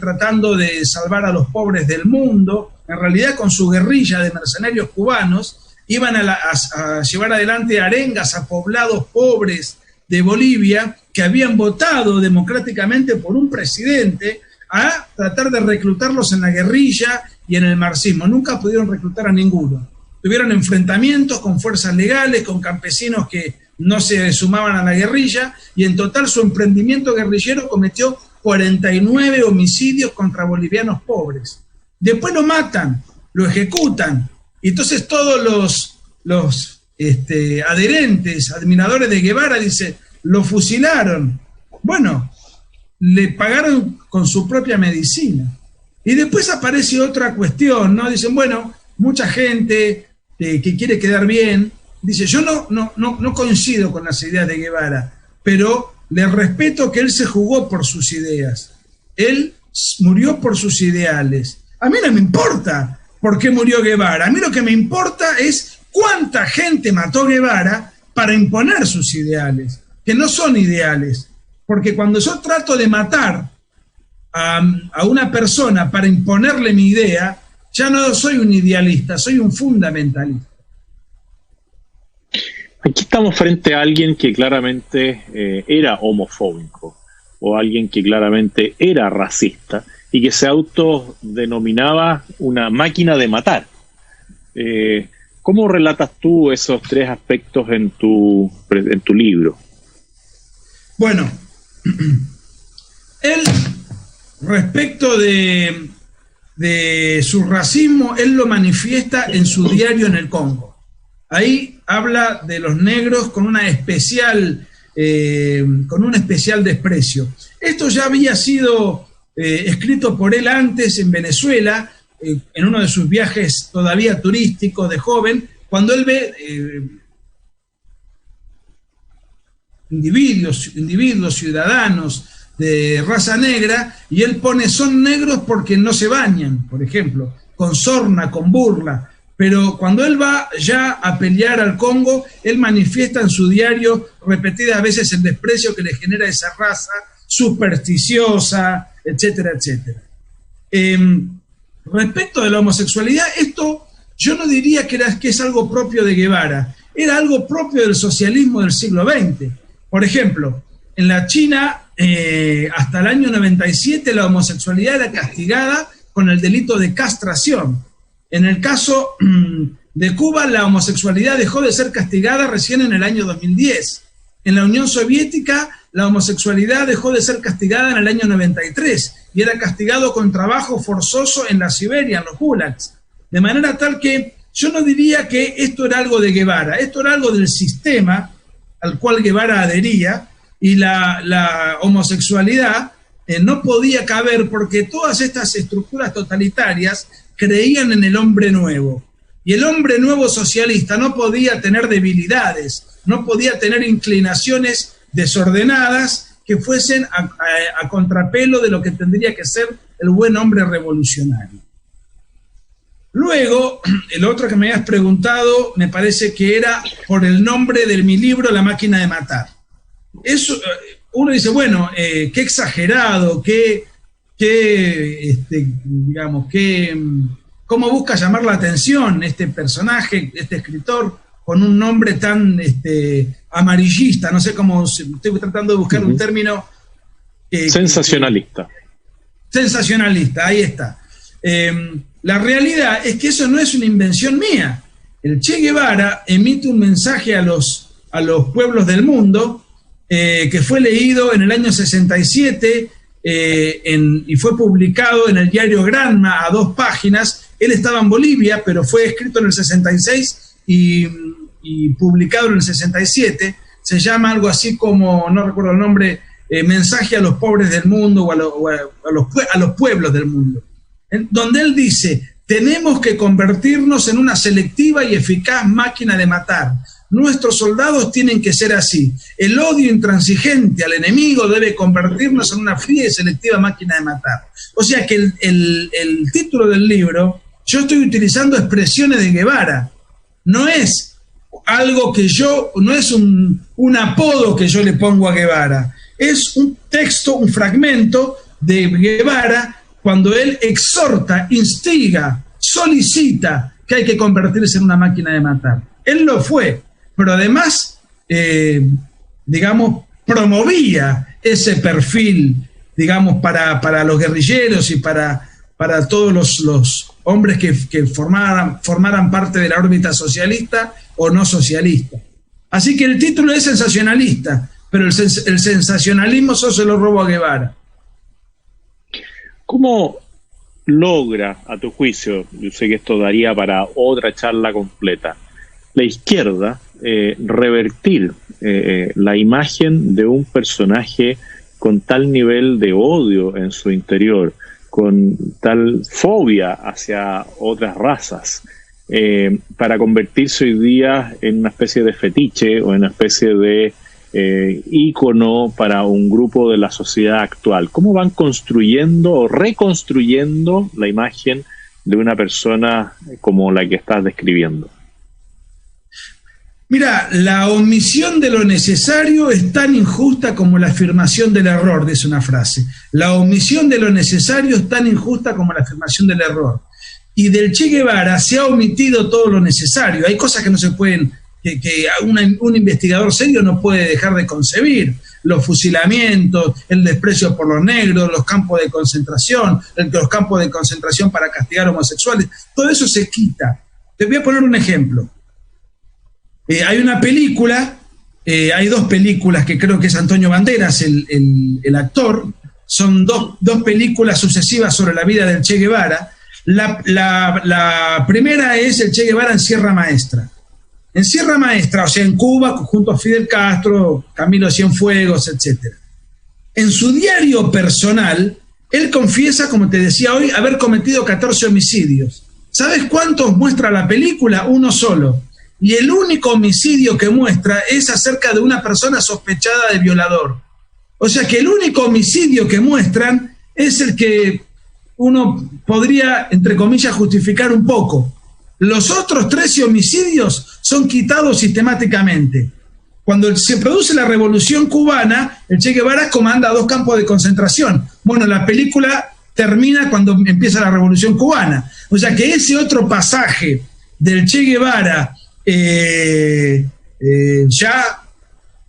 tratando de salvar a los pobres del mundo. En realidad, con su guerrilla de mercenarios cubanos, iban a llevar adelante arengas a poblados pobres de Bolivia que habían votado democráticamente por un presidente, a tratar de reclutarlos en la guerrilla y en el marxismo. Nunca pudieron reclutar a ninguno. Tuvieron enfrentamientos con fuerzas legales, con campesinos que no se sumaban a la guerrilla, y en total su emprendimiento guerrillero cometió 49 homicidios contra bolivianos pobres. Después lo matan, lo ejecutan, y entonces todos los adherentes, admiradores de Guevara dicen, lo fusilaron. Bueno, le pagaron con su propia medicina. Y después aparece otra cuestión, ¿no? Dicen, bueno, mucha gente que quiere quedar bien, dice, yo no coincido con las ideas de Guevara, pero le respeto que él se jugó por sus ideas. Él murió por sus ideales. A mí no me importa por qué murió Guevara. A mí lo que me importa es cuánta gente mató Guevara para imponer sus ideales, que no son ideales. Porque cuando yo trato de matar a una persona para imponerle mi idea, ya no soy un idealista, soy un fundamentalista. Aquí estamos frente a alguien que claramente era homofóbico, o alguien que claramente era racista, y que se autodenominaba una máquina de matar. ¿Cómo relatas tú esos tres aspectos en tu libro? Bueno, él, respecto de su racismo, él lo manifiesta en su diario en el Congo. Ahí habla de los negros con un especial desprecio. Esto ya había sido escrito por él antes en Venezuela, en uno de sus viajes todavía turísticos de joven, cuando él ve individuos, ciudadanos de raza negra, y él pone, son negros porque no se bañan, por ejemplo, con sorna, con burla. Pero cuando él va ya a pelear al Congo, él manifiesta en su diario repetidas veces el desprecio que le genera esa raza supersticiosa, etcétera, etcétera. Respecto de la homosexualidad, esto yo no diría que es algo propio de Guevara, era algo propio del socialismo del siglo XX. Por ejemplo, en la China, hasta el año 97, la homosexualidad era castigada con el delito de castración. En el caso de Cuba, la homosexualidad dejó de ser castigada recién en el año 2010. En la Unión Soviética, la homosexualidad dejó de ser castigada en el año 93 y era castigado con trabajo forzoso en la Siberia, en los gulags. De manera tal que yo no diría que esto era algo de Guevara, esto era algo del sistema al cual Guevara adhería, y la homosexualidad no podía caber porque todas estas estructuras totalitarias creían en el hombre nuevo. Y el hombre nuevo socialista no podía tener debilidades, no podía tener inclinaciones desordenadas que fuesen a contrapelo de lo que tendría que ser el buen hombre revolucionario. Luego, el otro que me habías preguntado, me parece que era por el nombre de mi libro, La máquina de matar. Eso, uno dice, bueno, qué exagerado, cómo busca llamar la atención este personaje, este escritor, con un nombre tan amarillista, no sé cómo, estoy tratando de buscar un término. Sensacionalista. Sensacionalista, ahí está. La realidad es que eso no es una invención mía. El Che Guevara emite un mensaje a los pueblos del mundo que fue leído en el año 67 y fue publicado en el diario Granma a 2 páginas. Él estaba en Bolivia, pero fue escrito en el 66 y publicado en el 67. Se llama algo así como, no recuerdo el nombre, Mensaje a los pobres del mundo o a los pueblos del mundo. Donde él dice, tenemos que convertirnos en una selectiva y eficaz máquina de matar. Nuestros soldados tienen que ser así. El odio intransigente al enemigo debe convertirnos en una fría y selectiva máquina de matar. O sea que el título del libro, yo estoy utilizando expresiones de Guevara. No es algo que no es un apodo que yo le pongo a Guevara. Es un texto, un fragmento de Guevara cuando él exhorta, instiga, solicita que hay que convertirse en una máquina de matar. Él lo fue, pero además, promovía ese perfil, para los guerrilleros y para todos los hombres que formaran parte de la órbita socialista o no socialista. Así que el título es sensacionalista, pero el sensacionalismo eso se lo robó a Guevara. ¿Cómo logra, a tu juicio, yo sé que esto daría para otra charla completa, la izquierda revertir la imagen de un personaje con tal nivel de odio en su interior, con tal fobia hacia otras razas, para convertirse hoy día en una especie de fetiche o en una especie de ícono para un grupo de la sociedad actual? ¿Cómo van construyendo o reconstruyendo la imagen de una persona como la que estás describiendo? Mira, la omisión de lo necesario es tan injusta como la afirmación del error, dice una frase. La omisión de lo necesario es tan injusta como la afirmación del error. Y del Che Guevara se ha omitido todo lo necesario. Hay cosas que no se pueden, que un investigador serio no puede dejar de concebir. Los fusilamientos, el desprecio por los negros, los campos de concentración, los campos de concentración para castigar homosexuales, todo eso se quita. Te voy a poner un ejemplo. Hay una película, hay dos películas que creo que es Antonio Banderas, el actor. Son dos películas sucesivas sobre la vida del Che Guevara. La primera es el Che Guevara en Sierra Maestra. En Sierra Maestra, o sea, en Cuba, junto a Fidel Castro, Camilo Cienfuegos, etc. En su diario personal, él confiesa, como te decía hoy, haber cometido 14 homicidios. ¿Sabes cuántos muestra la película? Uno solo. Y el único homicidio que muestra es acerca de una persona sospechada de violador. O sea que el único homicidio que muestran es el que uno podría, entre comillas, justificar un poco. Los otros 13 homicidios son quitados sistemáticamente. Cuando se produce la Revolución Cubana, el Che Guevara comanda 2 campos de concentración. Bueno, la película termina cuando empieza la Revolución Cubana. O sea que ese otro pasaje del Che Guevara, ya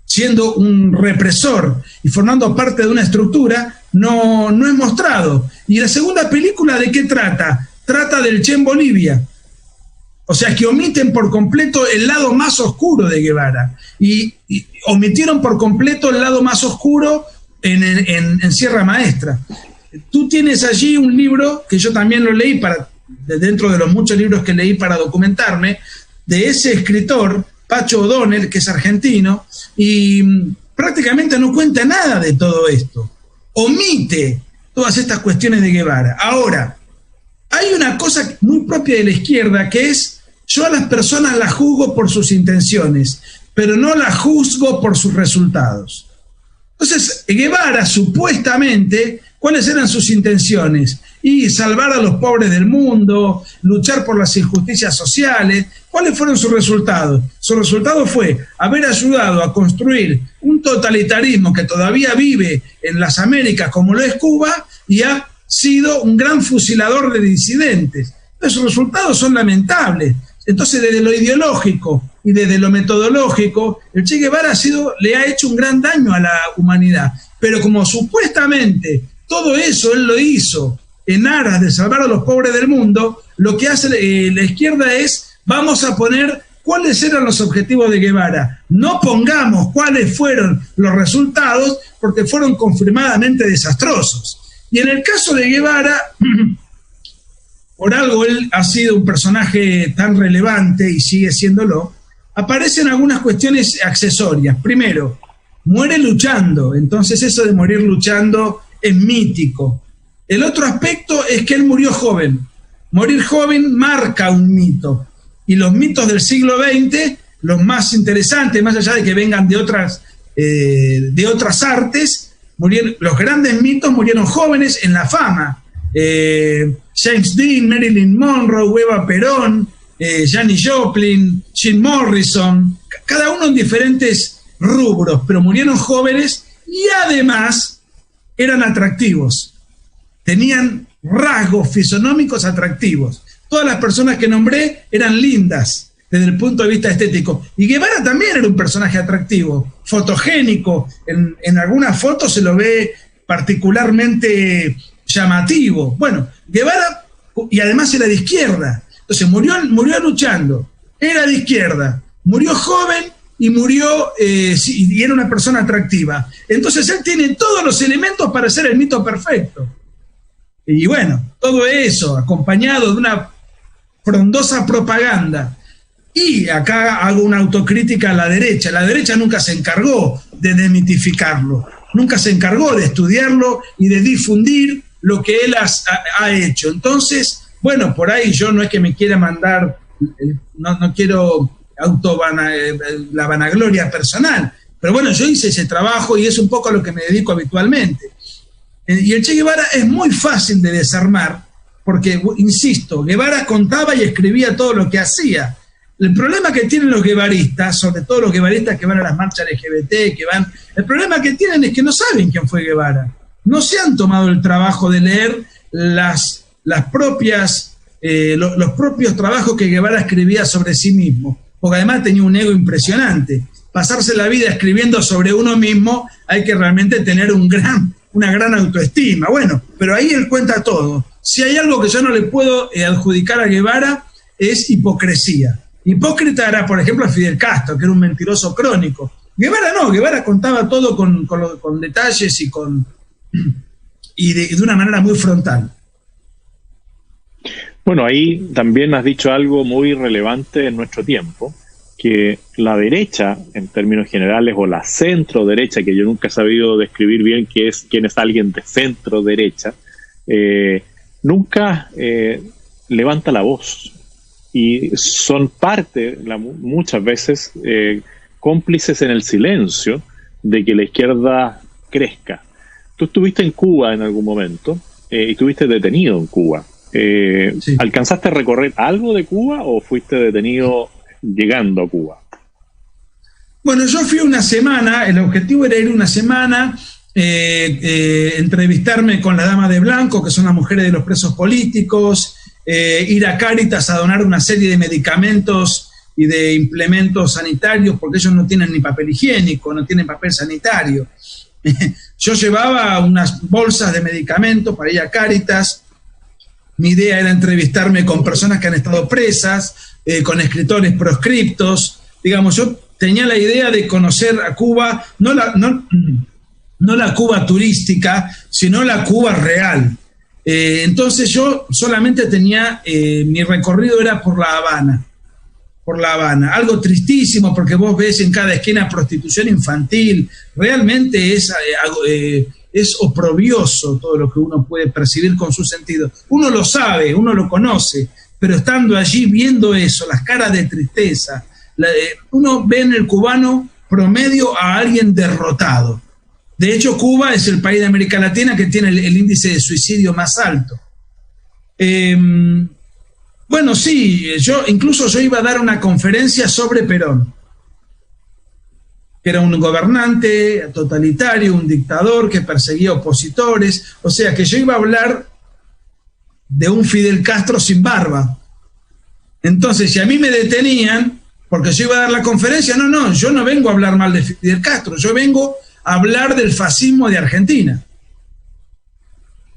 siendo un represor y formando parte de una estructura, no es mostrado. Y la segunda película, ¿de qué trata? Trata del Che en Bolivia. O sea que omiten por completo el lado más oscuro de Guevara y omitieron por completo el lado más oscuro en Sierra Maestra. Tú tienes allí un libro que yo también lo leí dentro de los muchos libros que leí para documentarme, de ese escritor, Pacho O'Donnell, que es argentino, y prácticamente no cuenta nada de todo esto. Omite todas estas cuestiones de Guevara. Ahora, hay una cosa muy propia de la izquierda, que es: yo a las personas las juzgo por sus intenciones, pero no las juzgo por sus resultados. Entonces, Guevara, supuestamente, ¿cuáles eran sus intenciones? Y salvar a los pobres del mundo, luchar por las injusticias sociales. ¿Cuáles fueron sus resultados? Su resultado fue haber ayudado a construir un totalitarismo que todavía vive en las Américas, como lo es Cuba, y ha sido un gran fusilador de disidentes. Esos resultados son lamentables. Entonces, desde lo ideológico y desde lo metodológico, el Che Guevara le ha hecho un gran daño a la humanidad. Pero como supuestamente todo eso él lo hizo en aras de salvar a los pobres del mundo, lo que hace la izquierda es: vamos a poner cuáles eran los objetivos de Guevara. No pongamos cuáles fueron los resultados, porque fueron confirmadamente desastrosos. Y en el caso de Guevara, por algo él ha sido un personaje tan relevante y sigue siéndolo, aparecen algunas cuestiones accesorias. Primero, muere luchando, entonces eso de morir luchando es mítico. El otro aspecto es que él murió joven. Morir joven marca un mito. Y los mitos del siglo XX, los más interesantes, más allá de que vengan de otras artes, los grandes mitos murieron jóvenes en la fama. James Dean, Marilyn Monroe, Eva Perón, Janis Joplin, Jim Morrison, cada uno en diferentes rubros, pero murieron jóvenes y además eran atractivos. Tenían rasgos fisonómicos atractivos. Todas las personas que nombré eran lindas desde el punto de vista estético. Y Guevara también era un personaje atractivo, fotogénico. En algunas fotos se lo ve particularmente llamativo. Bueno, Guevara, y además era de izquierda. Entonces murió luchando, era de izquierda, murió joven y murió y era una persona atractiva. Entonces él tiene todos los elementos para ser el mito perfecto. Y bueno, todo eso acompañado de una frondosa propaganda. Y acá hago una autocrítica a la derecha. La derecha nunca se encargó de desmitificarlo. nunca se encargó de estudiarlo y de difundir lo que él ha hecho. Entonces, bueno, por ahí yo no es que me quiera mandar, no quiero la vanagloria personal, pero bueno, yo hice ese trabajo y es un poco a lo que me dedico habitualmente. Y el Che Guevara es muy fácil de desarmar, porque, insisto, Guevara contaba y escribía todo lo que hacía. El problema que tienen los guevaristas, sobre todo los guevaristas que van a las marchas LGBT, el problema que tienen es que no saben quién fue Guevara. No se han tomado el trabajo de leer los propios trabajos que Guevara escribía sobre sí mismo, porque además tenía un ego impresionante. Pasarse la vida escribiendo sobre uno mismo, hay que realmente tener una gran autoestima. Bueno, pero ahí él cuenta todo. Si hay algo que yo no le puedo adjudicar a Guevara, es hipocresía. Hipócrita era, por ejemplo, Fidel Castro, que era un mentiroso crónico. Guevara no, Guevara contaba todo con detalles y de una manera muy frontal. Bueno, ahí también has dicho algo muy relevante en nuestro tiempo, que la derecha, en términos generales, o la centro derecha, que yo nunca he sabido describir bien quién es alguien de centro derecha, nunca levanta la voz y son parte, muchas veces, cómplices en el silencio de que la izquierda crezca. Tú estuviste en Cuba en algún momento y estuviste detenido en Cuba. Sí. ¿Alcanzaste a recorrer algo de Cuba o fuiste detenido llegando a Cuba? Bueno, yo fui una semana, el objetivo era ir una semana, entrevistarme con la Dama de Blanco, que son las mujeres de los presos políticos, ir a Cáritas a donar una serie de medicamentos y de implementos sanitarios, porque ellos no tienen ni papel higiénico, no tienen papel sanitario. Yo llevaba unas bolsas de medicamentos para ir a Cáritas. Mi idea era entrevistarme con personas que han estado presas, con escritores proscriptos. Digamos, yo tenía la idea de conocer a Cuba, no la Cuba turística, sino la Cuba real. Entonces yo solamente tenía, mi recorrido era por La Habana. Algo tristísimo, porque vos ves en cada esquina prostitución infantil. Realmente es oprobioso todo lo que uno puede percibir con sus sentidos. Uno lo sabe, uno lo conoce, pero estando allí viendo eso, las caras de tristeza, uno ve en el cubano promedio a alguien derrotado. De hecho, Cuba es el país de América Latina que tiene el índice de suicidio más alto. Bueno, sí, yo iba a dar una conferencia sobre Perón, que era un gobernante totalitario, un dictador que perseguía opositores. O sea, que yo iba a hablar de un Fidel Castro sin barba. Entonces, si a mí me detenían, porque yo iba a dar la conferencia, no, yo no vengo a hablar mal de Fidel Castro, yo vengo a hablar del fascismo de Argentina.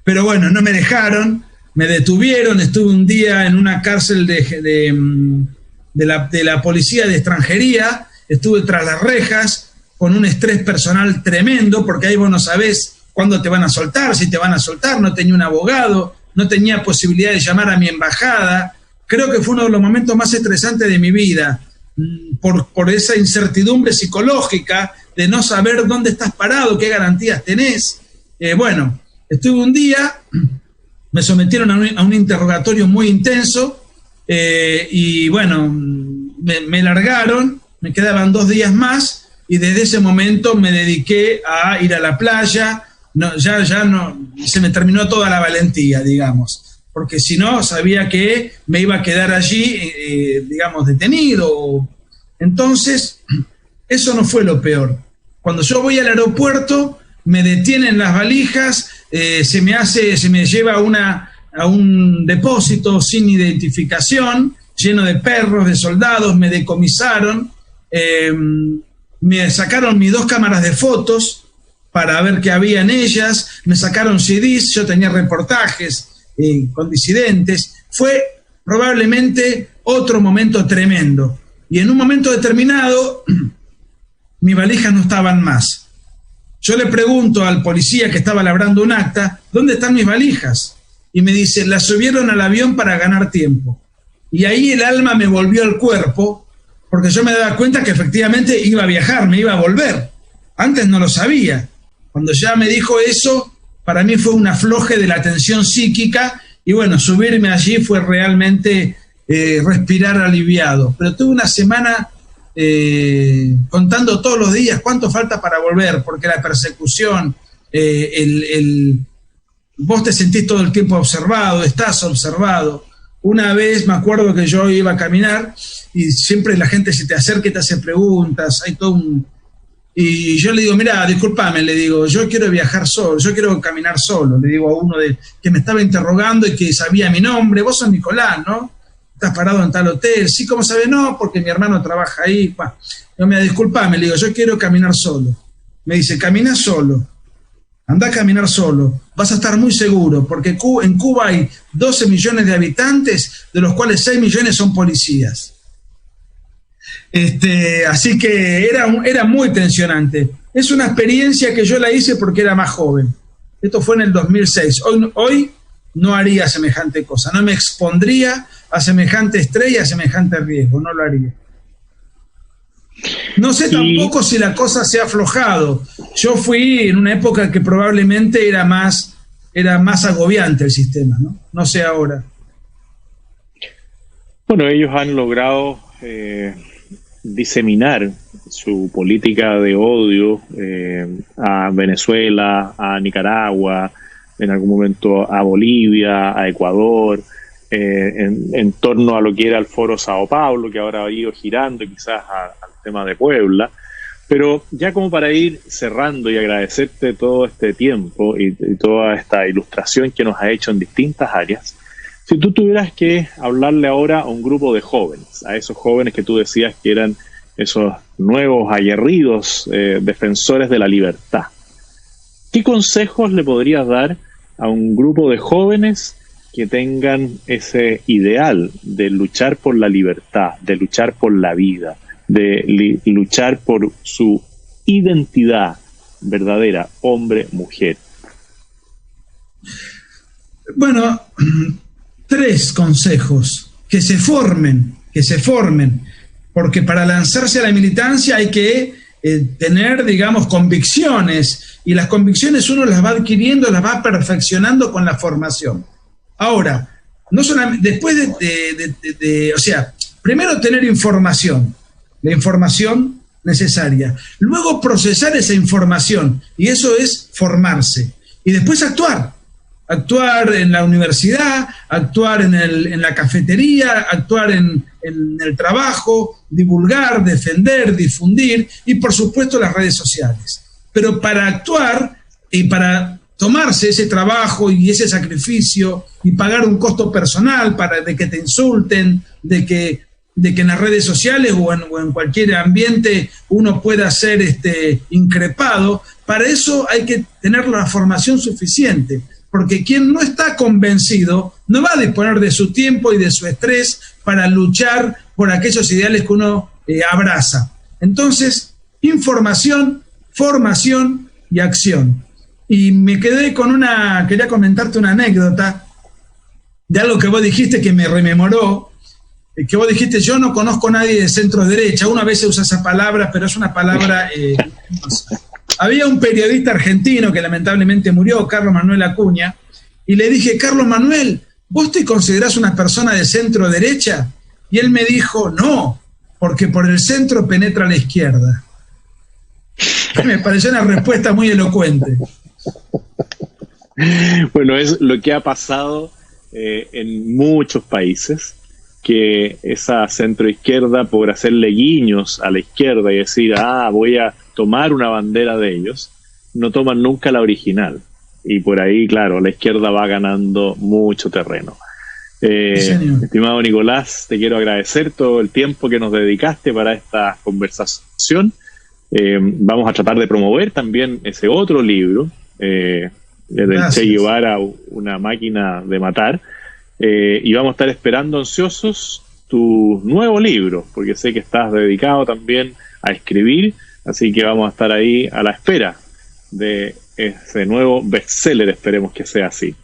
Pero bueno, no me dejaron, me detuvieron, estuve un día en una cárcel de la policía de extranjería, estuve tras las rejas con un estrés personal tremendo, porque ahí vos no sabés cuándo te van a soltar, si te van a soltar. No tenía un abogado, no tenía posibilidad de llamar a mi embajada. Creo que fue uno de los momentos más estresantes de mi vida, por esa incertidumbre psicológica de no saber dónde estás parado, qué garantías tenés. Bueno, estuve un día, me sometieron a un interrogatorio muy intenso, y bueno, me largaron, me quedaban 2 días más, y desde ese momento me dediqué a ir a la playa. Ya no, se me terminó toda la valentía, digamos, porque si no, sabía que me iba a quedar allí, digamos, detenido. Entonces, eso no fue lo peor. Cuando yo voy al aeropuerto, me detienen las valijas, se me lleva a un depósito sin identificación, lleno de perros, de soldados, me decomisaron, me sacaron mis 2 cámaras de fotos para ver qué había en ellas, me sacaron CDs, yo tenía reportajes con disidentes. Fue probablemente otro momento tremendo. Y en un momento determinado, mis valijas no estaban más. Yo le pregunto al policía que estaba labrando un acta, ¿dónde están mis valijas? Y me dice, las subieron al avión para ganar tiempo. Y ahí el alma me volvió al cuerpo, porque yo me daba cuenta que efectivamente iba a viajar, me iba a volver. Antes no lo sabía. Cuando ya me dijo eso, para mí fue un afloje de la tensión psíquica y bueno, subirme allí fue realmente respirar aliviado. Pero tuve una semana contando todos los días cuánto falta para volver, porque la persecución, vos te sentís todo el tiempo observado, estás observado. Una vez me acuerdo que yo iba a caminar y siempre la gente se te acerca y te hace preguntas, hay todo un... Y yo le digo, mira, discúlpame, le digo, yo quiero viajar solo, yo quiero caminar solo, le digo a uno que me estaba interrogando y que sabía mi nombre, vos sos Nicolás, ¿no? Estás parado en tal hotel, sí, ¿cómo sabe? No, porque mi hermano trabaja ahí. No, mira, discúlpame, le digo, yo quiero caminar solo. Me dice, camina solo, anda a caminar solo, vas a estar muy seguro, porque en Cuba hay 12 millones de habitantes, de los cuales 6 millones son policías. Así que era muy tensionante. Es una experiencia que yo la hice porque era más joven. Esto fue en el 2006. Hoy no haría semejante cosa, no me expondría a semejante estrella, a semejante riesgo, no lo haría. No sé tampoco si la cosa se ha aflojado. Yo fui en una época que probablemente era más agobiante el sistema, ¿no? No sé ahora. Bueno, ellos han logrado diseminar su política de odio a Venezuela, a Nicaragua, en algún momento a Bolivia, a Ecuador, en torno a lo que era el Foro Sao Paulo, que ahora ha ido girando quizás al tema de Puebla. Pero ya como para ir cerrando y agradecerte todo este tiempo y toda esta ilustración que nos ha hecho en distintas áreas, si tú tuvieras que hablarle ahora a un grupo de jóvenes, a esos jóvenes que tú decías que eran esos nuevos aguerridos defensores de la libertad, ¿qué consejos le podrías dar a un grupo de jóvenes que tengan ese ideal de luchar por la libertad, de luchar por la vida, de luchar por su identidad verdadera, hombre, mujer? Bueno, 3 consejos: que se formen, porque para lanzarse a la militancia hay que tener, digamos, convicciones, y las convicciones uno las va adquiriendo, las va perfeccionando con la formación. Ahora, no solamente, después o sea, primero tener información, la información necesaria, luego procesar esa información, y eso es formarse, y después actuar en la universidad, actuar en la cafetería, actuar en el trabajo, divulgar, defender, difundir, y por supuesto las redes sociales. Pero para actuar y para tomarse ese trabajo y ese sacrificio y pagar un costo personal de que te insulten, de que en las redes sociales o en cualquier ambiente uno pueda ser increpado, para eso hay que tener la formación suficiente, porque quien no está convencido no va a disponer de su tiempo y de su estrés para luchar por aquellos ideales que uno abraza. Entonces, información, formación y acción. Y me quedé quería comentarte una anécdota de algo que vos dijiste que me rememoró, que vos dijiste, yo no conozco a nadie de centro derecha. Uno a veces usa esa palabra, pero es una palabra... Había un periodista argentino que lamentablemente murió, Carlos Manuel Acuña, y le dije, Carlos Manuel, ¿vos te considerás una persona de centro derecha? Y él me dijo, no, porque por el centro penetra la izquierda. Me pareció una respuesta muy elocuente. Bueno, es lo que ha pasado en muchos países, que esa centroizquierda, por hacerle guiños a la izquierda y decir, voy a tomar una bandera de ellos, no toman nunca la original. Y por ahí, claro, la izquierda va ganando mucho terreno. Estimado Nicolás, te quiero agradecer todo el tiempo que nos dedicaste para esta conversación. Vamos a tratar de promover también ese otro libro, del Che Guevara, una máquina de matar, y vamos a estar esperando ansiosos tu nuevo libro, porque sé que estás dedicado también a escribir, así que vamos a estar ahí a la espera de ese nuevo bestseller, esperemos que sea así.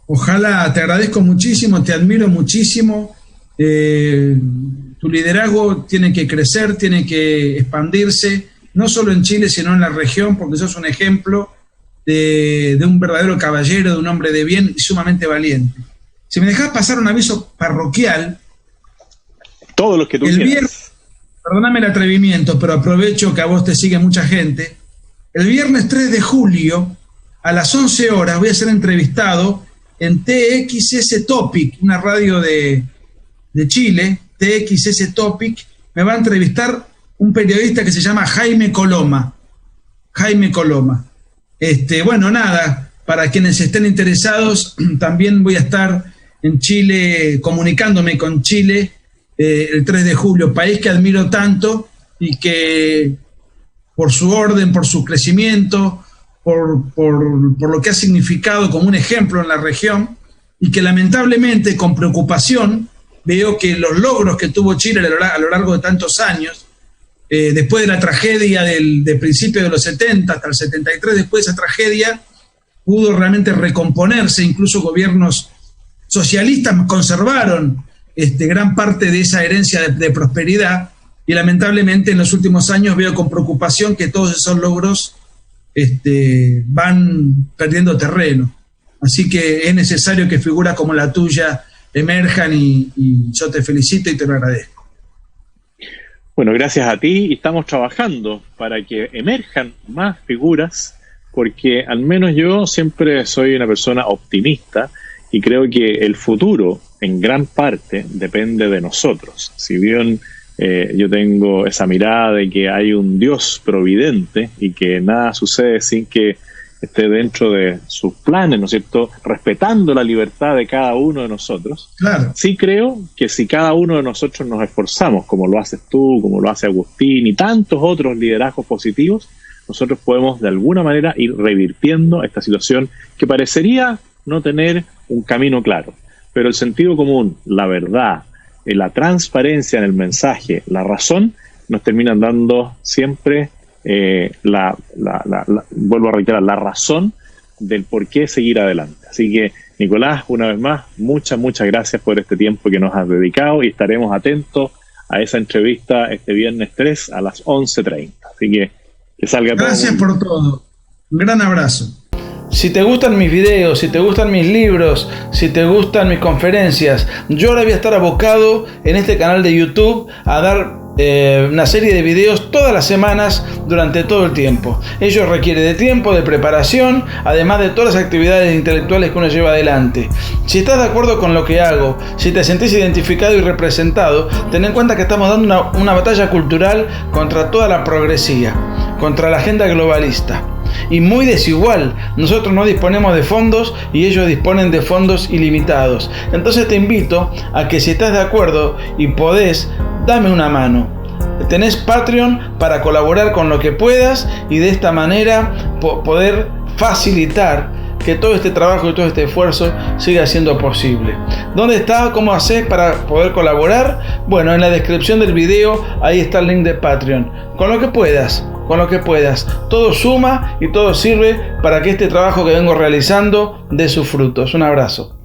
Ojalá, te agradezco muchísimo, te admiro muchísimo. Tu liderazgo tiene que crecer, tiene que expandirse, no solo en Chile, sino en la región, porque sos un ejemplo de un verdadero caballero, de un hombre de bien y sumamente valiente. Si me dejás pasar un aviso parroquial, todos los que tú quieras. Perdóname el atrevimiento, pero aprovecho que a vos te sigue mucha gente. El viernes 3 de julio, a las 11 horas, voy a ser entrevistado en TXS Topic, una radio de Chile, TXS Topic. Me va a entrevistar un periodista que se llama Jaime Coloma. Bueno, nada, para quienes estén interesados, también voy a estar en Chile, comunicándome con Chile, el 3 de julio, país que admiro tanto y que por su orden, por su crecimiento, por lo que ha significado como un ejemplo en la región, y que lamentablemente con preocupación veo que los logros que tuvo Chile a lo largo de tantos años, después de la tragedia de principios de los 70 hasta el 73, después de esa tragedia, pudo realmente recomponerse. Incluso gobiernos socialistas conservaron gran parte de esa herencia de prosperidad, y lamentablemente en los últimos años veo con preocupación que todos esos logros van perdiendo terreno. Así que es necesario que figuras como la tuya emerjan, y yo te felicito y te lo agradezco. Bueno, gracias a ti, y estamos trabajando para que emerjan más figuras, porque al menos yo siempre soy una persona optimista y creo que el futuro en gran parte depende de nosotros. Si bien yo tengo esa mirada de que hay un Dios providente y que nada sucede sin que esté dentro de sus planes, ¿no es cierto?, respetando la libertad de cada uno de nosotros. Claro. Sí creo que si cada uno de nosotros nos esforzamos, como lo haces tú, como lo hace Agustín y tantos otros liderazgos positivos, nosotros podemos de alguna manera ir revirtiendo esta situación que parecería no tener un camino claro. Pero el sentido común, la verdad, la transparencia en el mensaje, la razón, nos terminan dando siempre vuelvo a reiterar, la razón del por qué seguir adelante. Así que, Nicolás, una vez más, muchas gracias por este tiempo que nos has dedicado, y estaremos atentos a esa entrevista este viernes 3 a las 11:30. Así que salga todo. Gracias por todo. Un gran abrazo. Si te gustan mis videos, si te gustan mis libros, si te gustan mis conferencias, yo ahora voy a estar abocado en este canal de YouTube a dar una serie de videos todas las semanas durante todo el tiempo. Ello requiere de tiempo, de preparación, además de todas las actividades intelectuales que uno lleva adelante. Si estás de acuerdo con lo que hago, si te sentís identificado y representado, ten en cuenta que estamos dando una batalla cultural contra toda la progresía, contra la agenda globalista. Y muy desigual. Nosotros no disponemos de fondos y ellos disponen de fondos ilimitados. Entonces te invito a que, si estás de acuerdo y podés, dame una mano. Tenés Patreon para colaborar con lo que puedas y de esta manera poder facilitar que todo este trabajo y todo este esfuerzo siga siendo posible. ¿Dónde está? ¿Cómo haces para poder colaborar? Bueno, en la descripción del video ahí está el link de Patreon. Con lo que puedas. Todo suma y todo sirve para que este trabajo que vengo realizando dé sus frutos. Un abrazo.